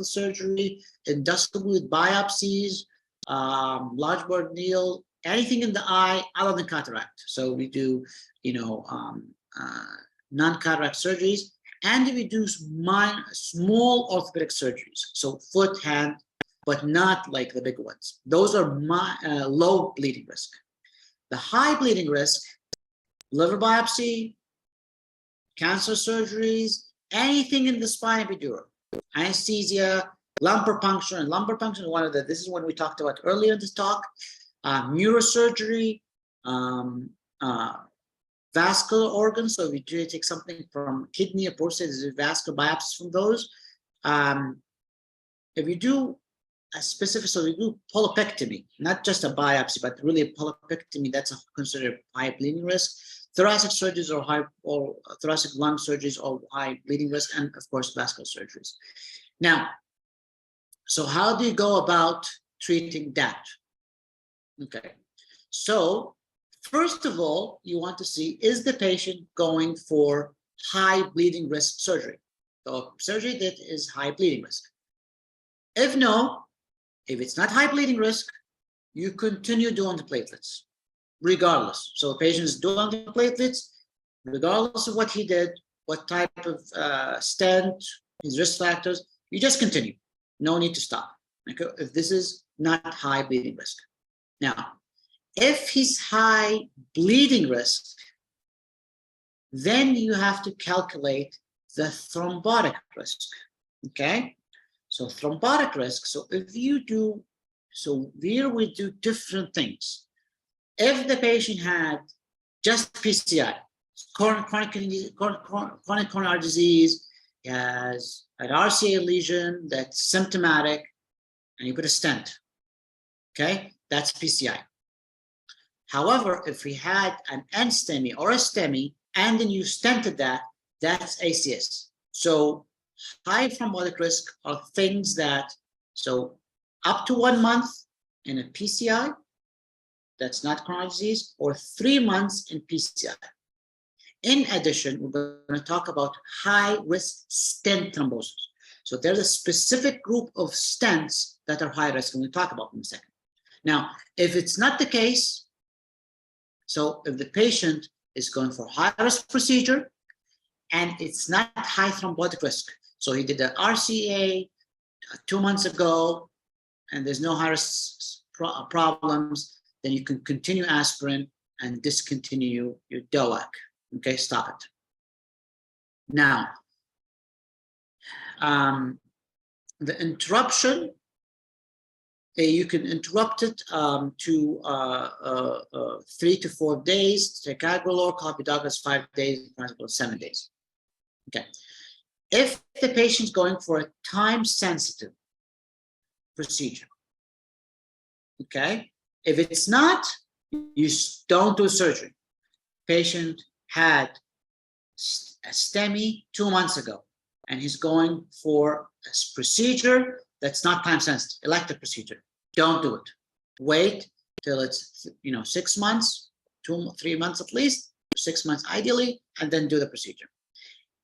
[SPEAKER 1] surgery, endoscopy with biopsies, large bore needle, anything in the eye other than cataract. So we do, non-cataract surgeries, and we do small orthopedic surgeries. So foot, hand, but not like the big ones. Those are low bleeding risk. The high bleeding risk, liver biopsy, cancer surgeries, anything in the spine epidural, anesthesia, lumbar puncture, and lumbar puncture, this is what we talked about earlier in this talk, neurosurgery, vascular organs, so we do take something from kidney or prostate, vascular biopsies from those. If you do a specific, so we do polypectomy, not just a biopsy, but really a polypectomy, that's considered high bleeding risk. Thoracic surgeries or thoracic lung surgeries or high bleeding risk, and of course vascular surgeries. Now, so how do you go about treating that? Okay, so first of all, you want to see, is the patient going for high bleeding risk surgery? So surgery that is high bleeding risk. If no, if it's not high bleeding risk, you continue doing the platelets, regardless. So the patient is doing the platelets, regardless of what he did, what type of stent, his risk factors, you just continue. No need to stop. Okay? If this is not high bleeding risk. Now, if he's high bleeding risk, then you have to calculate the thrombotic risk. Okay? So thrombotic risk, so if you do, so here we do different things. If the patient had just PCI, chronic coronary disease, he has an RCA lesion that's symptomatic, and you put a stent, okay? That's PCI. However, if we had an NSTEMI or a STEMI, and then you stented that, that's ACS. So high thrombotic risk are things that, so up to 1 month in a PCI, that's not coronary disease, or 3 months in PCI. In addition, we're going to talk about high-risk stent thrombosis. So there's a specific group of stents that are high risk, and we'll talk about in a second. Now, if it's not the case, so if the patient is going for high-risk procedure, and it's not high thrombotic risk, so he did an RCA 2 months ago, and there's no high-risk problems, then you can continue aspirin and discontinue your DOAC. Okay, stop it. Now, the interruption, you can interrupt it to 3 to 4 days. Ticagrelor, Copidogrel is 5 days, 7 days. Okay. If the patient's going for a time-sensitive procedure, okay? If it's not, you don't do surgery. Patient had a STEMI 2 months ago, and he's going for a procedure that's not time-sensitive, elective procedure. Don't do it. Wait till it's 6 months, 2, 3 months at least, 6 months ideally, and then do the procedure.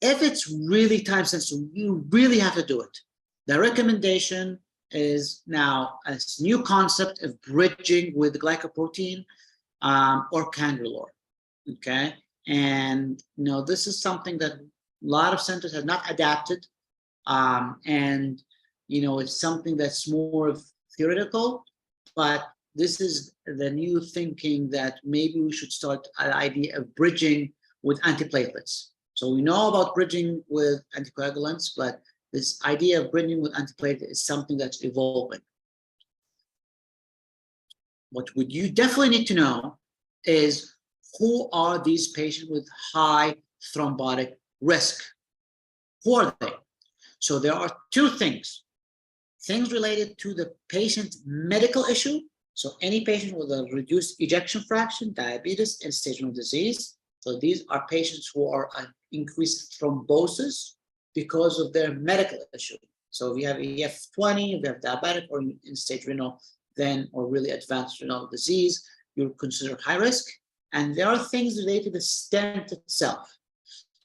[SPEAKER 1] If it's really time sensitive, you really have to do it. The recommendation is now a new concept of bridging with glycoprotein or cangrelor. Okay, and this is something that a lot of centers have not adapted, and it's something that's more of theoretical, but this is the new thinking that maybe we should start an idea of bridging with antiplatelets. So we know about bridging with anticoagulants, but this idea of bridging with antiplatelets is something that's evolving. What would you definitely need to know is who are these patients with high thrombotic risk? Who are they? So there are two things related to the patient's medical issue. So any patient with a reduced ejection fraction, diabetes, and stage renal disease. So these are patients who are at increased thrombosis because of their medical issue. So if you have EF20, if you have diabetic or in stage renal, then or really advanced renal disease, you're considered high risk. And there are things related to the stent itself.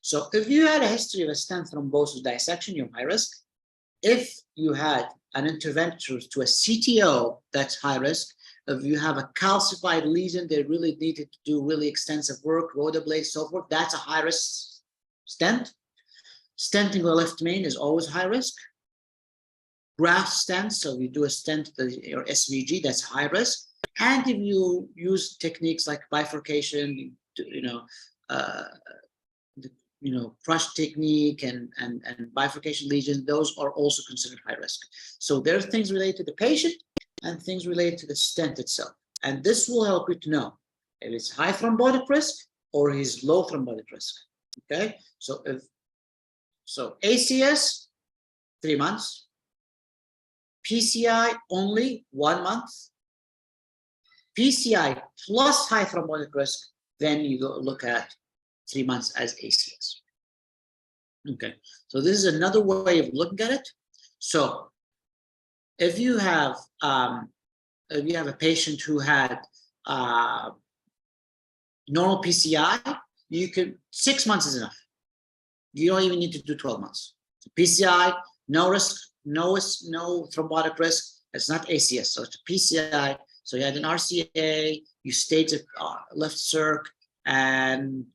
[SPEAKER 1] So if you had a history of a stent thrombosis dissection, you're high risk. If you had an intervention to a CTO, that's high risk. If you have a calcified lesion, they really needed to do really extensive work, rotablade, so forth, that's a high risk stent. Stenting the left main is always high risk. Graft stents, so you do a stent or SVG, that's high risk. And if you use techniques like bifurcation, crush technique and bifurcation lesions, those are also considered high risk. So there are things related to the patient and things related to the stent itself. And this will help you to know if it's high thrombotic risk or is low thrombotic risk. Okay, so ACS, 3 months. PCI only 1 month. PCI plus high thrombotic risk, then you go look at 3 months as ACS. Okay, so this is another way of looking at it. So if you have a patient who had normal PCI, you could 6 months is enough. You don't even need to do 12 months. So PCI, no risk, no thrombotic risk. It's not ACS, so it's PCI. So you had an RCA, you staged left circ, and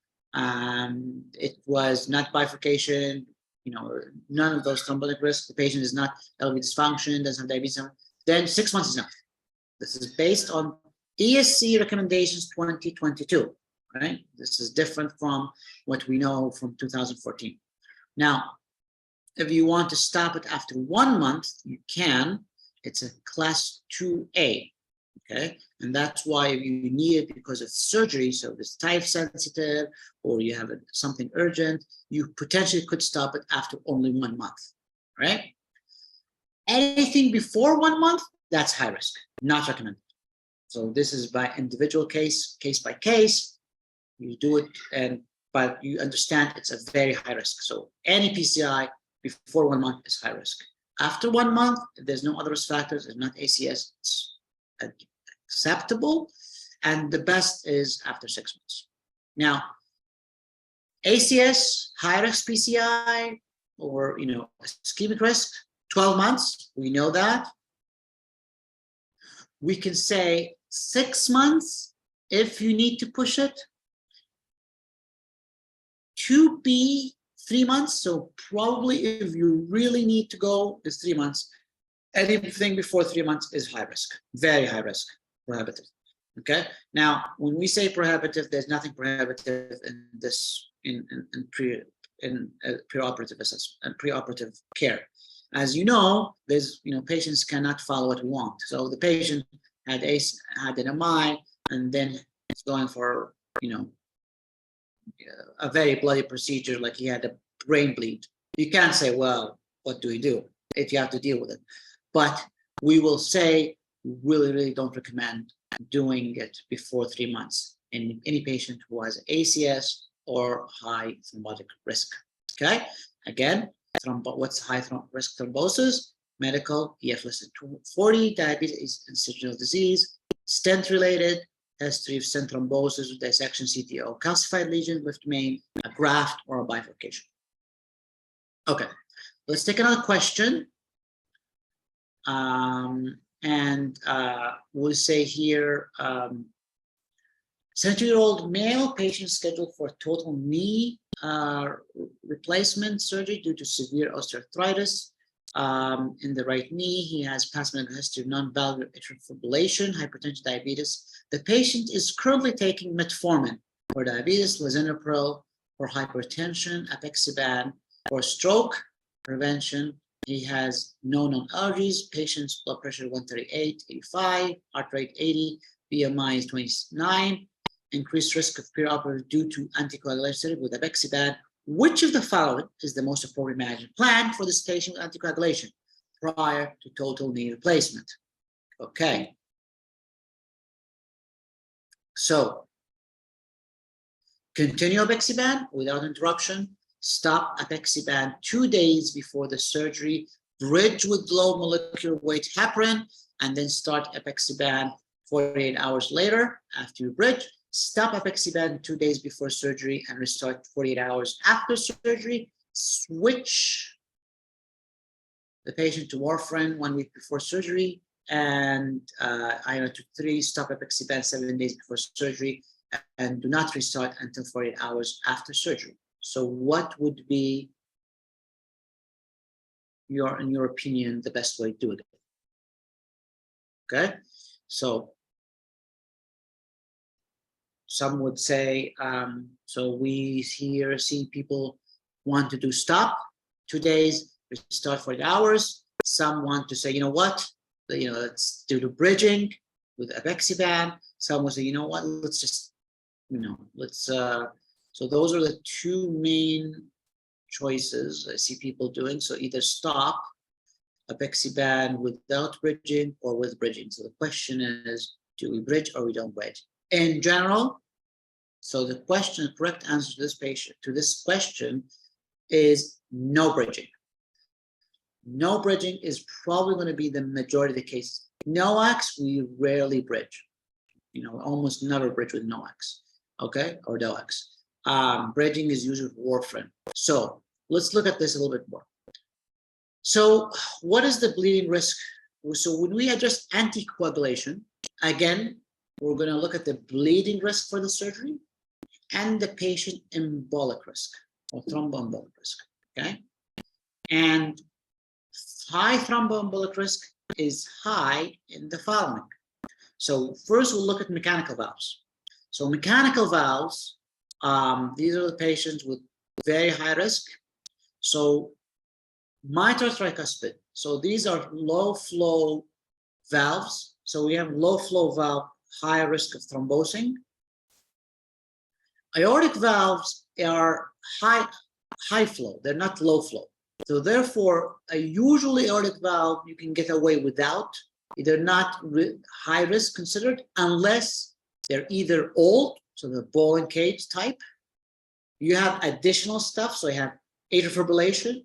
[SPEAKER 1] it was not bifurcation, none of those thrombotic risks. The patient is not LV dysfunction, doesn't have diabetes. Then 6 months is enough. This is based on ESC recommendations 2022, right? This is different from what we know from 2014. Now, if you want to stop it after 1 month, you can. It's a class 2A. Okay, and that's why you need it because of surgery. So if it's type sensitive or you have something urgent, you potentially could stop it after only 1 month, right? Anything before 1 month, that's high risk, not recommended. So this is by individual case by case. You do it, but you understand it's a very high risk. So any PCI before 1 month is high risk. After 1 month, if there's no other risk factors, it's not ACS, it's acceptable, and the best is after 6 months. Now, ACS, high risk PCI, or ischemic risk, 12 months, we know that. We can say 6 months if you need to push it. 2B, 3 months, so probably if you really need to go, it's 3 months. Anything before 3 months is high risk, very high risk, prohibitive. Okay. Now, when we say prohibitive, there's nothing prohibitive in this in preoperative assessment and preoperative care. As you know, there's patients cannot follow what we want. So the patient had an MI and then it's going for a very bloody procedure, like he had a brain bleed. You can't say, well, what do we do if you have to deal with it? But we will say, really don't recommend doing it before 3 months in any patient who has ACS or high thrombotic risk. Okay, again, what's high risk thrombosis? Medical, EF less than 240, diabetes, incisional disease, stent related, history of stent thrombosis with dissection, CTO, calcified lesion, left main, a graft, or a bifurcation. Okay, let's take another question. And we'll say here, 70-year-old male patient scheduled for total knee replacement surgery due to severe osteoarthritis in the right knee. He has past medical history of non-valvular atrial fibrillation, hypertension, diabetes. The patient is currently taking metformin for diabetes, lisinopril for hypertension, apixaban for stroke prevention. He has no known allergies. Patient's blood pressure 138/85, heart rate 80, BMI is 29. Increased risk of perioperative due to anticoagulation with apixaban. Which of the following is the most appropriate management plan for this patient with anticoagulation prior to total knee replacement? Okay. So, continue apixaban without interruption. Stop apixaban 2 days before the surgery. Bridge with low molecular weight heparin, and then start apixaban 48 hours later after you bridge. Stop apixaban 2 days before surgery and restart 48 hours after surgery. Switch the patient to warfarin 1 week before surgery, and INO-3, stop apixaban 7 days before surgery, and do not restart until 48 hours after surgery. So what would be in your opinion, the best way to do it? Okay, so some would say, so we here see people want to do stop 2 days, restart 48 hours. Some want to say, you know what, let's do the bridging with apixaban. Some will say, you know what, let's just, so those are the two main choices I see people doing. So either stop apixaban without bridging or with bridging. So the question is, do we bridge or we don't bridge? In general, so the correct answer to this question is no bridging. No bridging is probably going to be the majority of the cases. NOACs, we rarely bridge. Almost never bridge with NOACs, okay, or DOACs. Bridging is usually warfarin. So let's look at this a little bit more. So what is the bleeding risk? So when we address anticoagulation, again, we're going to look at the bleeding risk for the surgery and the patient embolic risk or thromboembolic risk, okay? And high thromboembolic risk is high in the following. So first we'll look at mechanical valves. So mechanical valves, these are the patients with very high risk. So mitral tricuspid, so these are low flow valves. So we have low flow valve, high risk of thrombosing. Aortic valves are high flow, they're not low flow. So therefore, a usually aortic valve you can get away without, they're not high risk considered unless they're either old, so the ball and cage type. You have additional stuff, so you have atrial fibrillation,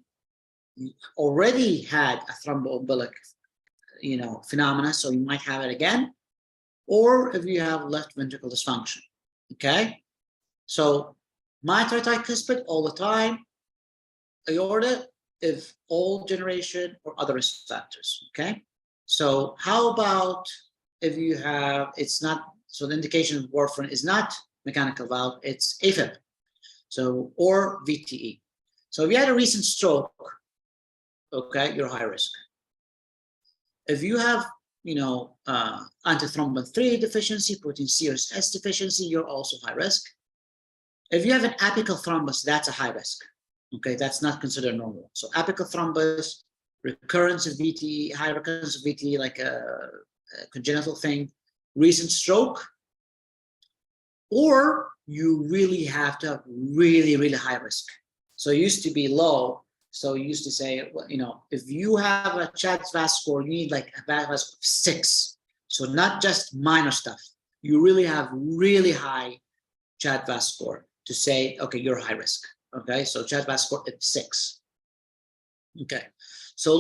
[SPEAKER 1] you already had a thromboembolic, phenomena, so you might have it again, or if you have left ventricle dysfunction, okay? So mitral tricuspid all the time, aorta if old generation or other risk factors, okay? So how about if you have, it's not, so the indication of warfarin is not mechanical valve, it's AFib, so, or VTE. So if you had a recent stroke, okay, you're high risk. If you have, antithrombin 3 deficiency, protein C or S deficiency, you're also high risk. If you have an apical thrombus, that's a high risk. Okay, that's not considered normal. So apical thrombus, recurrence of VTE, high recurrence of VTE, like a congenital thing, recent stroke, or you really have to have really, really high risk. So it used to be low. So you used to say, if you have a CHA2DS2-VASc score, you need like a VASc score of 6. So not just minor stuff. You really have really high CHA2DS2-VASc score to say, okay, you're high risk. Okay, so CHA2DS2-VASc score at 6. Okay, so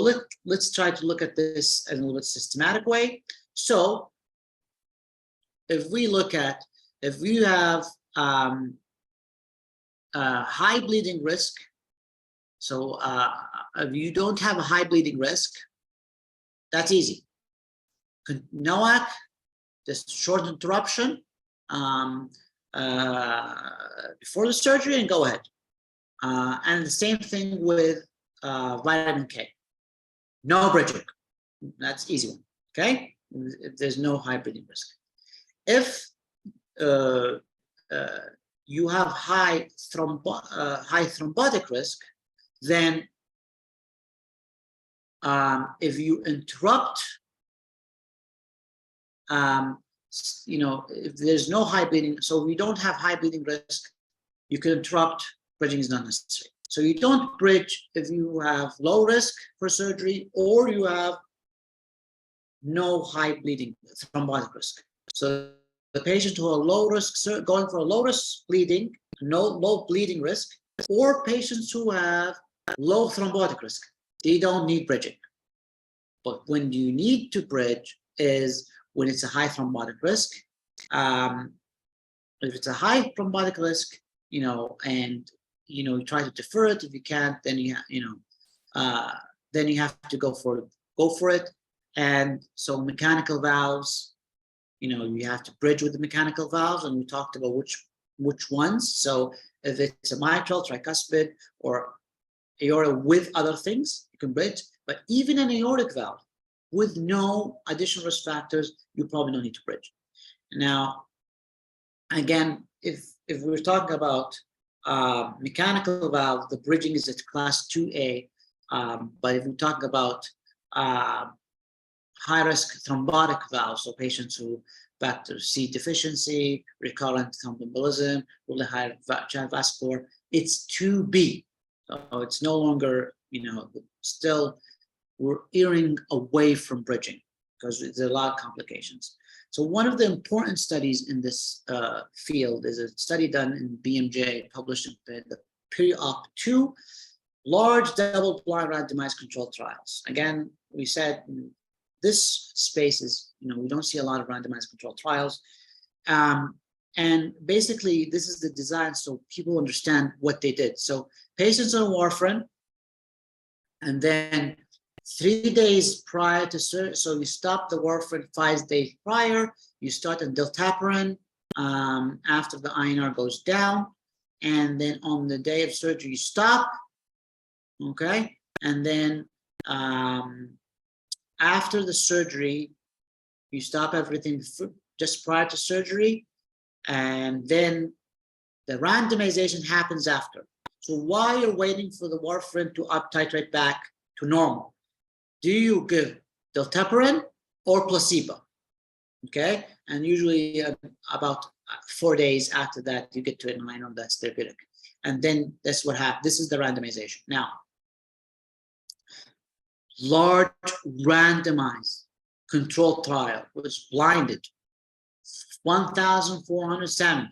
[SPEAKER 1] let's try to look at this in a little bit systematic way. So if we look at, if you have high bleeding risk, so if you don't have a high bleeding risk, That's easy. NOAC, just short interruption before the surgery and go ahead. And the same thing with vitamin K. No bridging. That's easy one. Okay, there's no high bleeding risk. If you have high thrombotic risk, then if you interrupt, if there's no high bleeding, so we don't have high bleeding risk, you can interrupt. Bridging is not necessary. So you don't bridge if you have low risk for surgery or you have no high bleeding, thrombotic risk. So the patient who are low risk, going for a low risk bleeding, no low bleeding risk, or patients who have low thrombotic risk, they don't need bridging. But when you need to bridge is when it's a high thrombotic risk. If it's a high thrombotic risk, and you try to defer it. If you can't, then then you have to go for it. And so mechanical valves, you have to bridge with the mechanical valves, and we talked about which ones. So if it's a mitral, tricuspid, or aorta with other things, you can bridge. But even an aortic valve with no additional risk factors, you probably don't need to bridge. Now, again, if we're talking about mechanical valve, the bridging is at class 2A. But if we're talking about high-risk thrombotic valves, so patients who factor C deficiency, recurrent thromboembolism, really high channel vascular, it's 2B. So it's no longer, still we're erring away from bridging because there's a lot of complications. So one of the important studies in this field is a study done in BMJ, published in the pre-op 2, large double-blind randomized controlled trials. Again, we said this space is, we don't see a lot of randomized controlled trials. And basically, this is the design so people understand what they did. So patients on warfarin, and then 3 days prior to surgery, so you stop the warfarin 5 days prior, you start on diltiazem after the INR goes down, and then on the day of surgery, you stop, okay? And then after the surgery, you stop everything just prior to surgery, and then the randomization happens after. So while you're waiting for the warfarin to up titrate back to normal, do you give diltiazem or placebo? Okay, and usually about 4 days after that, you get to an INR that's therapeutic, and then that's what happens. This is the randomization. Now, large randomized controlled trial was blinded, 1,470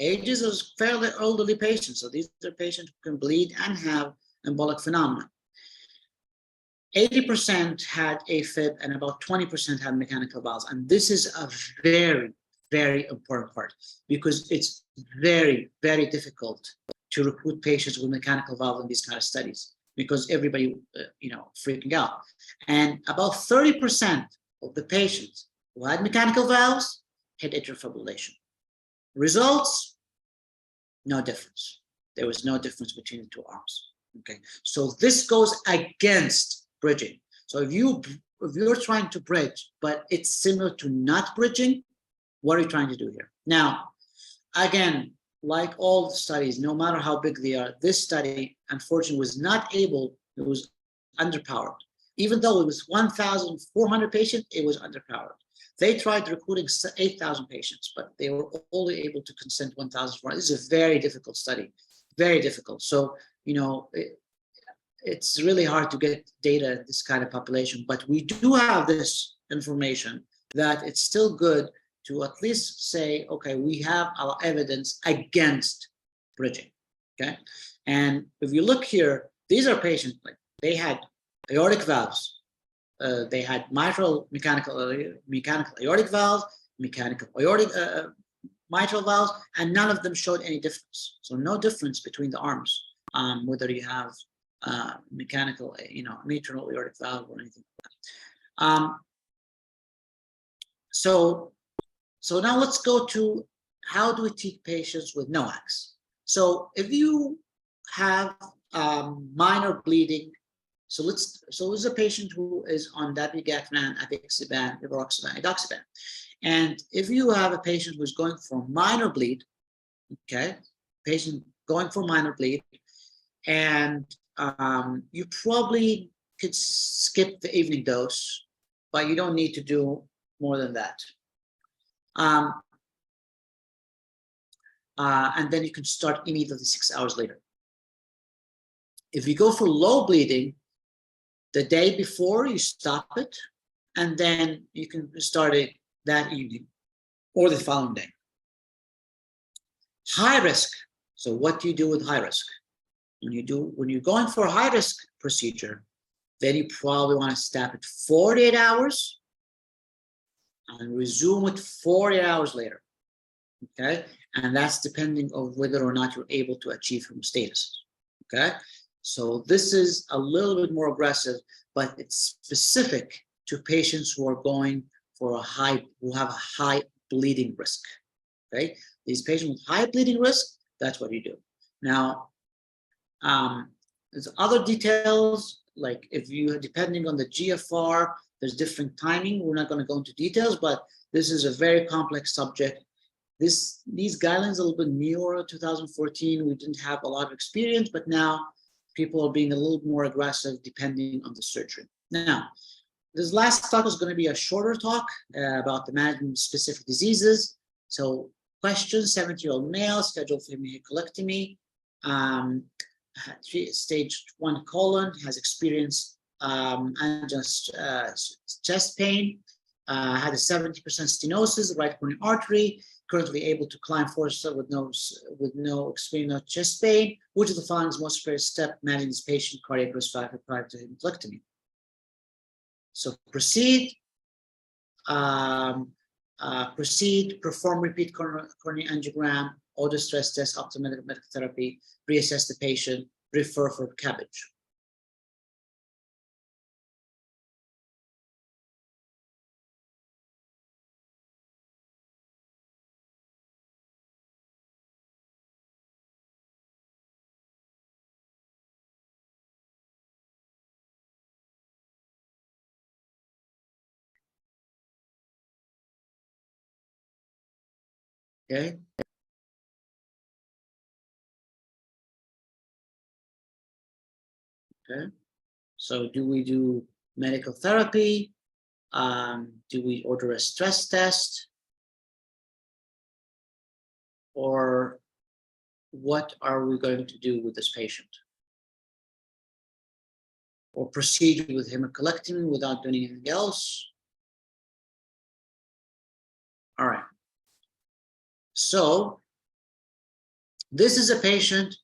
[SPEAKER 1] ages of fairly elderly patients. So these are patients who can bleed and have embolic phenomena. 80% had AFib and about 20% had mechanical valves. And this is a very, very important part because it's very, very difficult to recruit patients with mechanical valve in these kind of studies because everybody, freaking out. And about 30% of the patients who had mechanical valves had atrial fibrillation. Results, no difference. There was no difference between the two arms. Okay, so this goes against bridging. So if you're trying to bridge, but it's similar to not bridging, what are you trying to do here? Now, again, like all the studies, no matter how big they are, this study, unfortunately, was not able, it was underpowered. Even though it was 1,400 patients, it was underpowered. They tried recruiting 8,000 patients, but they were only able to consent 1,400. This is a very difficult study, very difficult. So, it's really hard to get data in this kind of population, but we do have this information that it's still good to at least say, okay, we have our evidence against bridging, okay? And if you look here, these are patients, like they had aortic valves, they had mitral mechanical aortic valve, mechanical aortic mitral valves, and none of them showed any difference. So no difference between the arms, whether you have mechanical, mitral aortic valve or anything like that. So now let's go to how do we treat patients with NOACs. So if you have minor bleeding, so this is a patient who is on dabigatran, apixaban, rivaroxaban, edoxaban. And if you have a patient who's going for minor bleed, okay, patient going for minor bleed, and you probably could skip the evening dose, but you don't need to do more than that. And then you can start immediately 6 hours later. If you go for low bleeding, the day before you stop it, and then you can start it that evening or the following day. High risk. So what do you do with high risk? When you're going for a high risk procedure, then you probably want to stop it 48 hours and resume it 48 hours later. Okay, and that's depending on whether or not you're able to achieve hemostasis. Okay, so this is a little bit more aggressive, but it's specific to patients who are going for who have a high bleeding risk. Okay, these patients with high bleeding risk, that's what you do. Now, there's other details, like if you, depending on the GFR, there's different timing. We're not going to go into details, but this is a very complex subject. These guidelines are a little bit newer, 2014. We didn't have a lot of experience, but now people are being a little more aggressive depending on the surgery. Now, this last talk is going to be a shorter talk about the management of specific diseases. So, questions: 70-year-old male, scheduled for hemicolectomy, stage 1 colon, has experienced chest pain, had a 70% stenosis, right coronary artery, currently able to climb 4 with no experience of chest pain. Which of the following is most appropriate step managing this patient cardiac risk factor prior to hemicolectomy? So proceed, perform repeat coronary angiogram, auto stress test, optimal medical therapy, reassess the patient, refer for cabbage. Okay. Okay. So do we do medical therapy? Do we order a stress test? Or what are we going to do with this patient? Or proceed with hemicolectomy without doing anything else? All right. So this is a patient.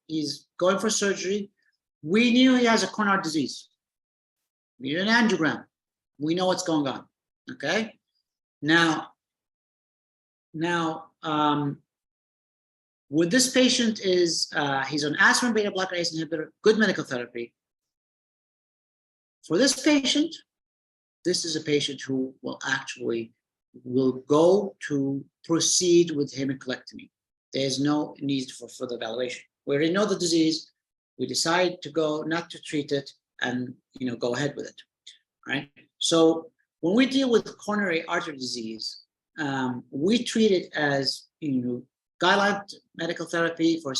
[SPEAKER 1] He's going for surgery. We knew he has a coronary disease. We did an angiogram. We know what's going on. Okay. Now, with this patient he's on aspirin beta blocker ACE inhibitor, good medical therapy. For this patient, this is a patient who will go to proceed with hemicolectomy. There's no need for further evaluation. We already know the disease. We decide to go not to treat it and go ahead with it, right? So when we deal with coronary artery disease, we treat it as guideline medical therapy for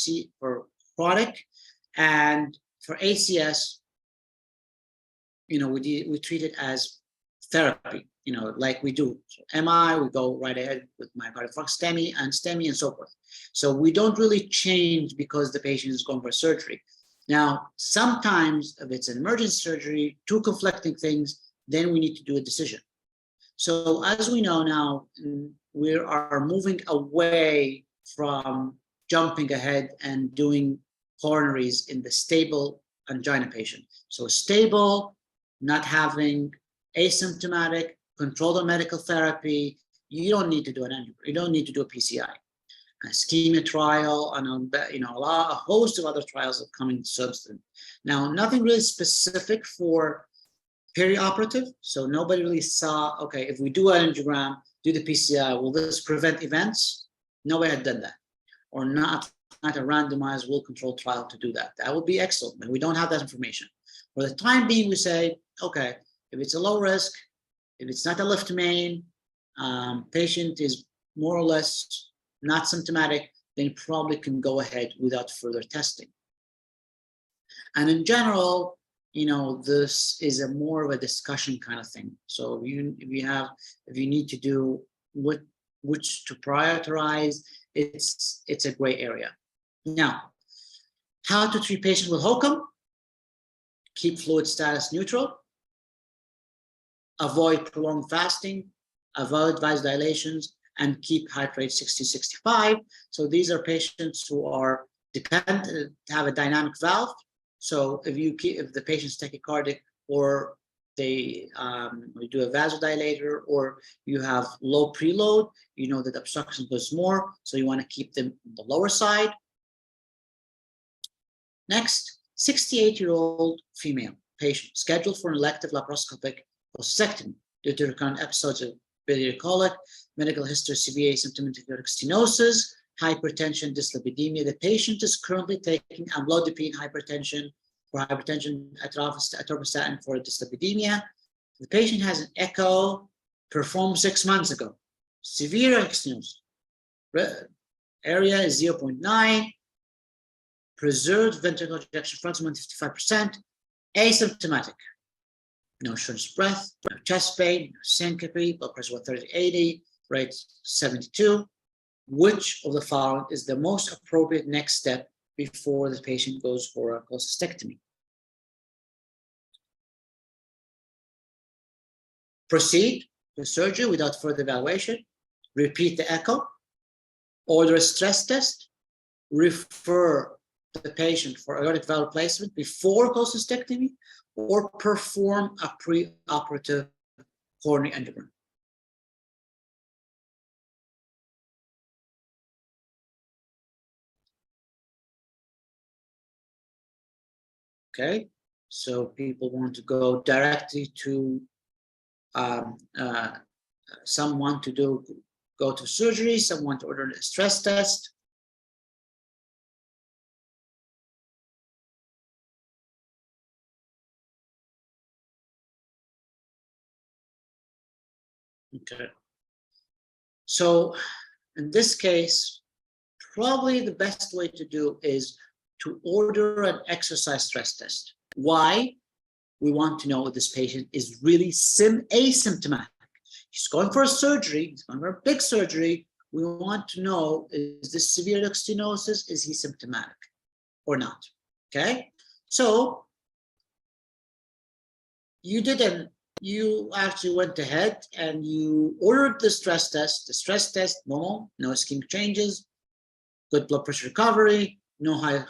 [SPEAKER 1] chronic, and for ACS, we treat it as therapy, like we do. So MI, we go right ahead with myocardial STEMI and so forth. So we don't really change because the patient is going for surgery. Now, sometimes if it's an emergency surgery, two conflicting things, then we need to do a decision. So as we know now, we are moving away from jumping ahead and doing coronaries in the stable angina patient. So stable, not having asymptomatic, controlled on medical therapy, you don't need to do an angiogram. You don't need to do a PCI. A ischemia trial, and a host of other trials are coming subsequent. Now, nothing really specific for perioperative. So nobody really saw, okay, if we do an angiogram, do the PCI, will this prevent events? Nobody had done that, or not a randomized will-controlled trial to do that. That would be excellent, but we don't have that information. For the time being, we say, okay, if it's a low risk, if it's not a left main, patient is more or less not symptomatic, then you probably can go ahead without further testing. And in general, you know, this is a more of a discussion kind of thing. So if you need to do which to prioritize, it's a gray area. Now, how to treat patients with HOCM? Keep fluid status neutral, avoid prolonged fasting, avoid vasodilations, and keep heart rate 60-65. So these are patients who are dependent, have a dynamic valve. So if the patient's tachycardic, or they do a vasodilator, or you have low preload, you know that obstruction goes more, so you want to keep them on the lower side. Next, 68-year-old female patient scheduled for an elective laparoscopic cholecystectomy due to recurrent episodes of biliary colic, medical history, severe asymptomatic aortic stenosis, hypertension, dyslipidemia. The patient is currently taking amlodipine hypertension for hypertension, atorvastatin for dyslipidemia. The patient has an echo performed 6 months ago. Severe aortic stenosis. Area is 0.9. Preserved ventricular ejection fraction 55%. Asymptomatic. No shortness of breath, no chest pain, no syncope, blood pressure 130/80, rate 72. Which of the following is the most appropriate next step before the patient goes for a cholecystectomy? Proceed to surgery without further evaluation, repeat the echo, order a stress test, refer the patient for aortic valve replacement before cholecystectomy, or perform a preoperative coronary angiogram. Okay, so people want to go directly to some want to go to surgery, some want to order a stress test. Okay, so in this case, probably the best way to do is to order an exercise stress test. Why? We want to know if this patient is really asymptomatic. He's going for a surgery, he's going for a big surgery. We want to know, is this severe aortic stenosis, is he symptomatic or not? Okay, so you actually went ahead and you ordered the stress test. The stress test, normal, no ischemic changes, good blood pressure recovery, no high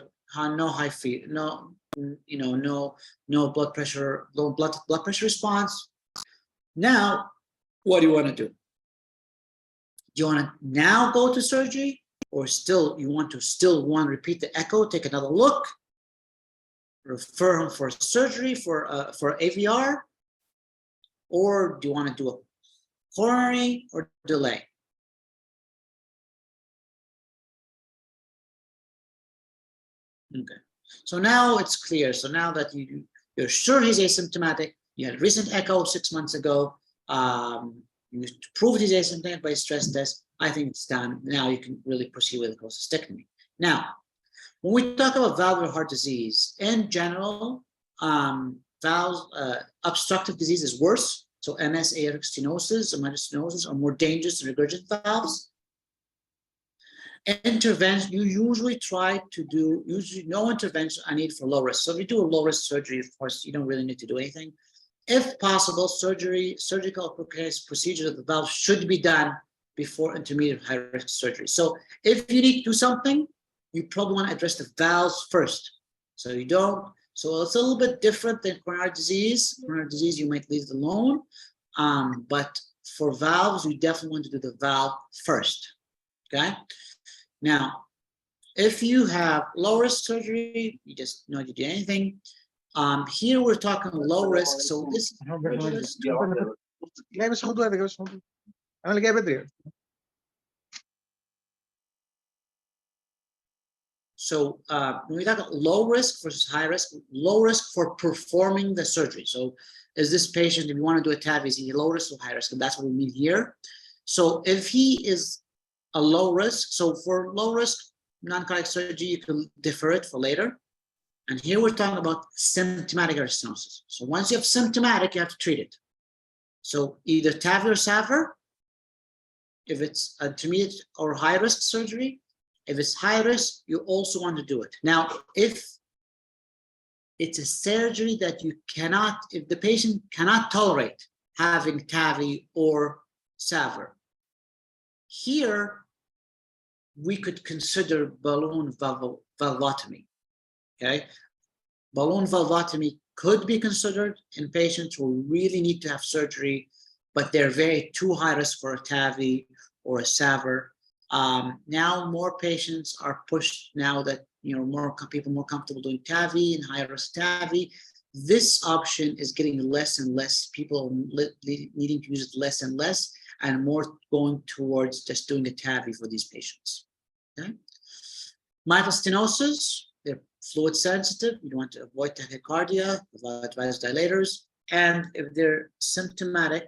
[SPEAKER 1] fever, no blood pressure, low blood pressure response. Now, what do you want to do? Do you want to now go to surgery, or still you want to repeat the echo, take another look, refer him for surgery for AVR, or do you want to do a coronary or delay? Okay, so now it's clear. So now that you're sure he's asymptomatic, you had a recent echo 6 months ago, you proved he's asymptomatic by stress test, I think it's done. Now you can really proceed with a cholecystectomy. Now, when we talk about valvular heart disease, in general, obstructive disease is worse. So MS, aortic stenosis, or stenosis are more dangerous than regurgent valves. Intervention, you usually no intervention I need for low risk. So if you do a low risk surgery, of course, you don't really need to do anything. If possible, surgical procedure of the valve should be done before intermediate high risk surgery. So if you need to do something, you probably want to address the valves first. So it's a little bit different than coronary disease. Coronary disease, you might leave it alone. But for valves, you definitely want to do the valve first. Okay. Now, if you have low risk surgery, you just don't need to do anything. Here we're talking low risk, so this
[SPEAKER 2] لا بس خد وقتك بس انا اللي جاي بدري.
[SPEAKER 1] So when we talk about low risk versus high risk, low risk for performing the surgery. So is this patient, if you want to do a TAVI, is he low risk or high risk? And that's what we mean here. So if he is a low risk, so for low risk non-cardiac surgery, you can defer it for later. And here we're talking about symptomatic aortic stenosis. So once you have symptomatic, you have to treat it. So either TAVI or SAVR, if it's intermediate or high risk surgery. If it's high risk, you also want to do it. Now, if it's a surgery that you cannot, if the patient cannot tolerate having TAVI or SAVR, here we could consider balloon valvotomy. Okay, balloon valvotomy could be considered in patients who really need to have surgery, but they're very too high risk for a TAVI or a SAVR. Now more patients are pushed now that more people more comfortable doing TAVI and high risk TAVI. This option is getting less and less. People needing to use it less and less, and more going towards just doing a TAVI for these patients. Okay, mitral stenosis, they're fluid sensitive. You want to avoid tachycardia, avoid vasodilators, and if they're symptomatic,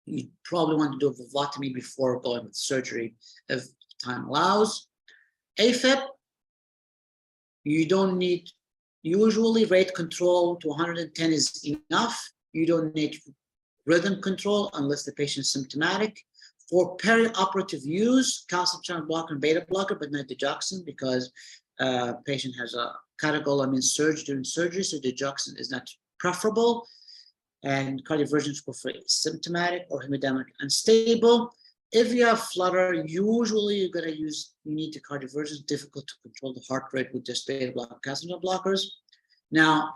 [SPEAKER 1] you probably want to do a valvotomy before going with surgery if time allows. AFib, you don't need, usually rate control to 110 is enough. You don't need rhythm control unless the patient is symptomatic. For perioperative use, calcium channel blocker and beta blocker, but not digoxin, because patient has a catecholaminergic surge during surgery, so digoxin is not preferable. And cardioversions for symptomatic or hemodynamic unstable. If you have flutter, usually you're going to use, you need the cardioversions, difficult to control the heart rate with just beta blocker, calcium blockers. Now,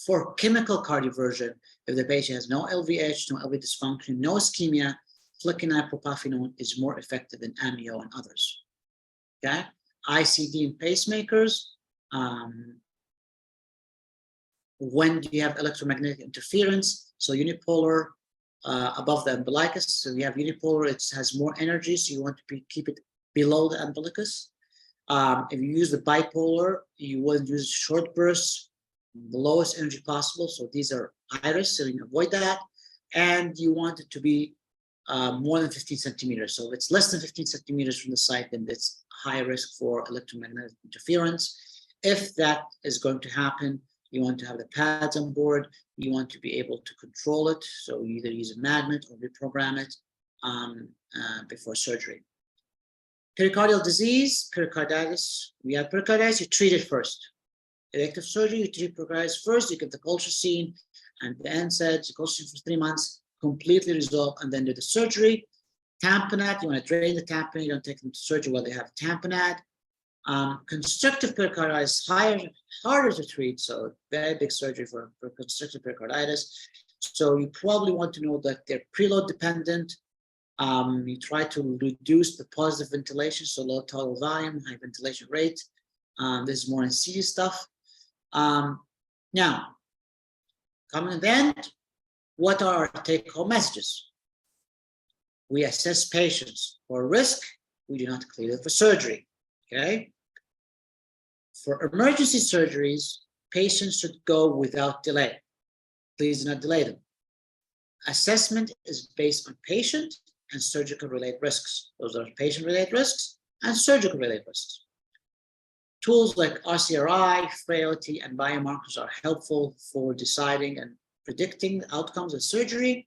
[SPEAKER 1] for chemical cardioversion, if the patient has no LVH, no LV dysfunction, no ischemia, flecainide propafenone is more effective than amio and others. Okay, ICD and pacemakers. When do you have electromagnetic interference? So unipolar above the umbilicus. So you have unipolar, it has more energy, so you want to keep it below the umbilicus. If you use the bipolar, you want to use short bursts, the lowest energy possible. So these are high risk, so you can avoid that. And you want it to be more than 15 centimeters. So if it's less than 15 centimeters from the site, then it's high risk for electromagnetic interference. If that is going to happen, you want to have the pads on board. You want to be able to control it. So you either use a magnet or reprogram it before surgery. Pericardial disease, pericarditis. We have pericarditis, you treat it first. Elective surgery, you treat pericarditis first. You get the colchicine and the NSAIDs, colchicine for 3 months, completely resolve, and then do the surgery. Tamponade, you want to drain the tamponade. You don't take them to surgery while they have tamponade. Constrictive pericarditis, harder to treat, so very big surgery for constrictive pericarditis. So you probably want to know that they're preload dependent. You try to reduce the positive ventilation, so low total volume, high ventilation rate. This is more in CD stuff. Now, coming to the end, what are our take-home messages? We assess patients for risk. We do not clear them for surgery. Okay. For emergency surgeries, patients should go without delay. Please do not delay them. Assessment is based on patient and surgical related risks. Those are patient related risks and surgical related risks. Tools like RCRI, frailty, and biomarkers are helpful for deciding and predicting the outcomes of surgery.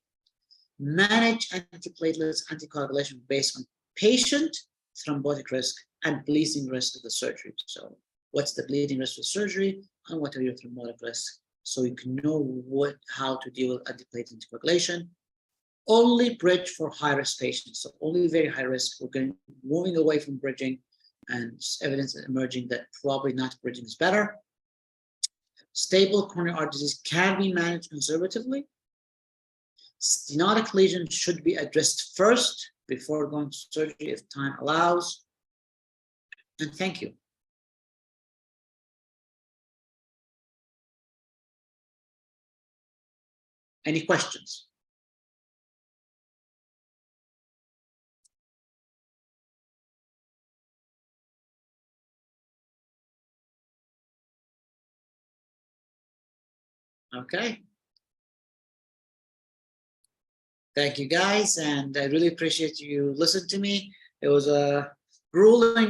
[SPEAKER 1] Manage antiplatelets, anticoagulation based on patient thrombotic risk and bleeding risk of the surgery. So what's the bleeding risk of surgery and what are your thrombotic risks? So you can know how to deal with antiplatelet anticoagulation. Only bridge for high-risk patients. So only very high risk. We're moving away from bridging, and evidence emerging that probably not bridging is better. Stable coronary artery disease can be managed conservatively. Stenotic lesion should be addressed first before going to surgery if time allows. And thank you. Any questions? Okay. Thank you guys, and I really appreciate you listening to me. It was a grueling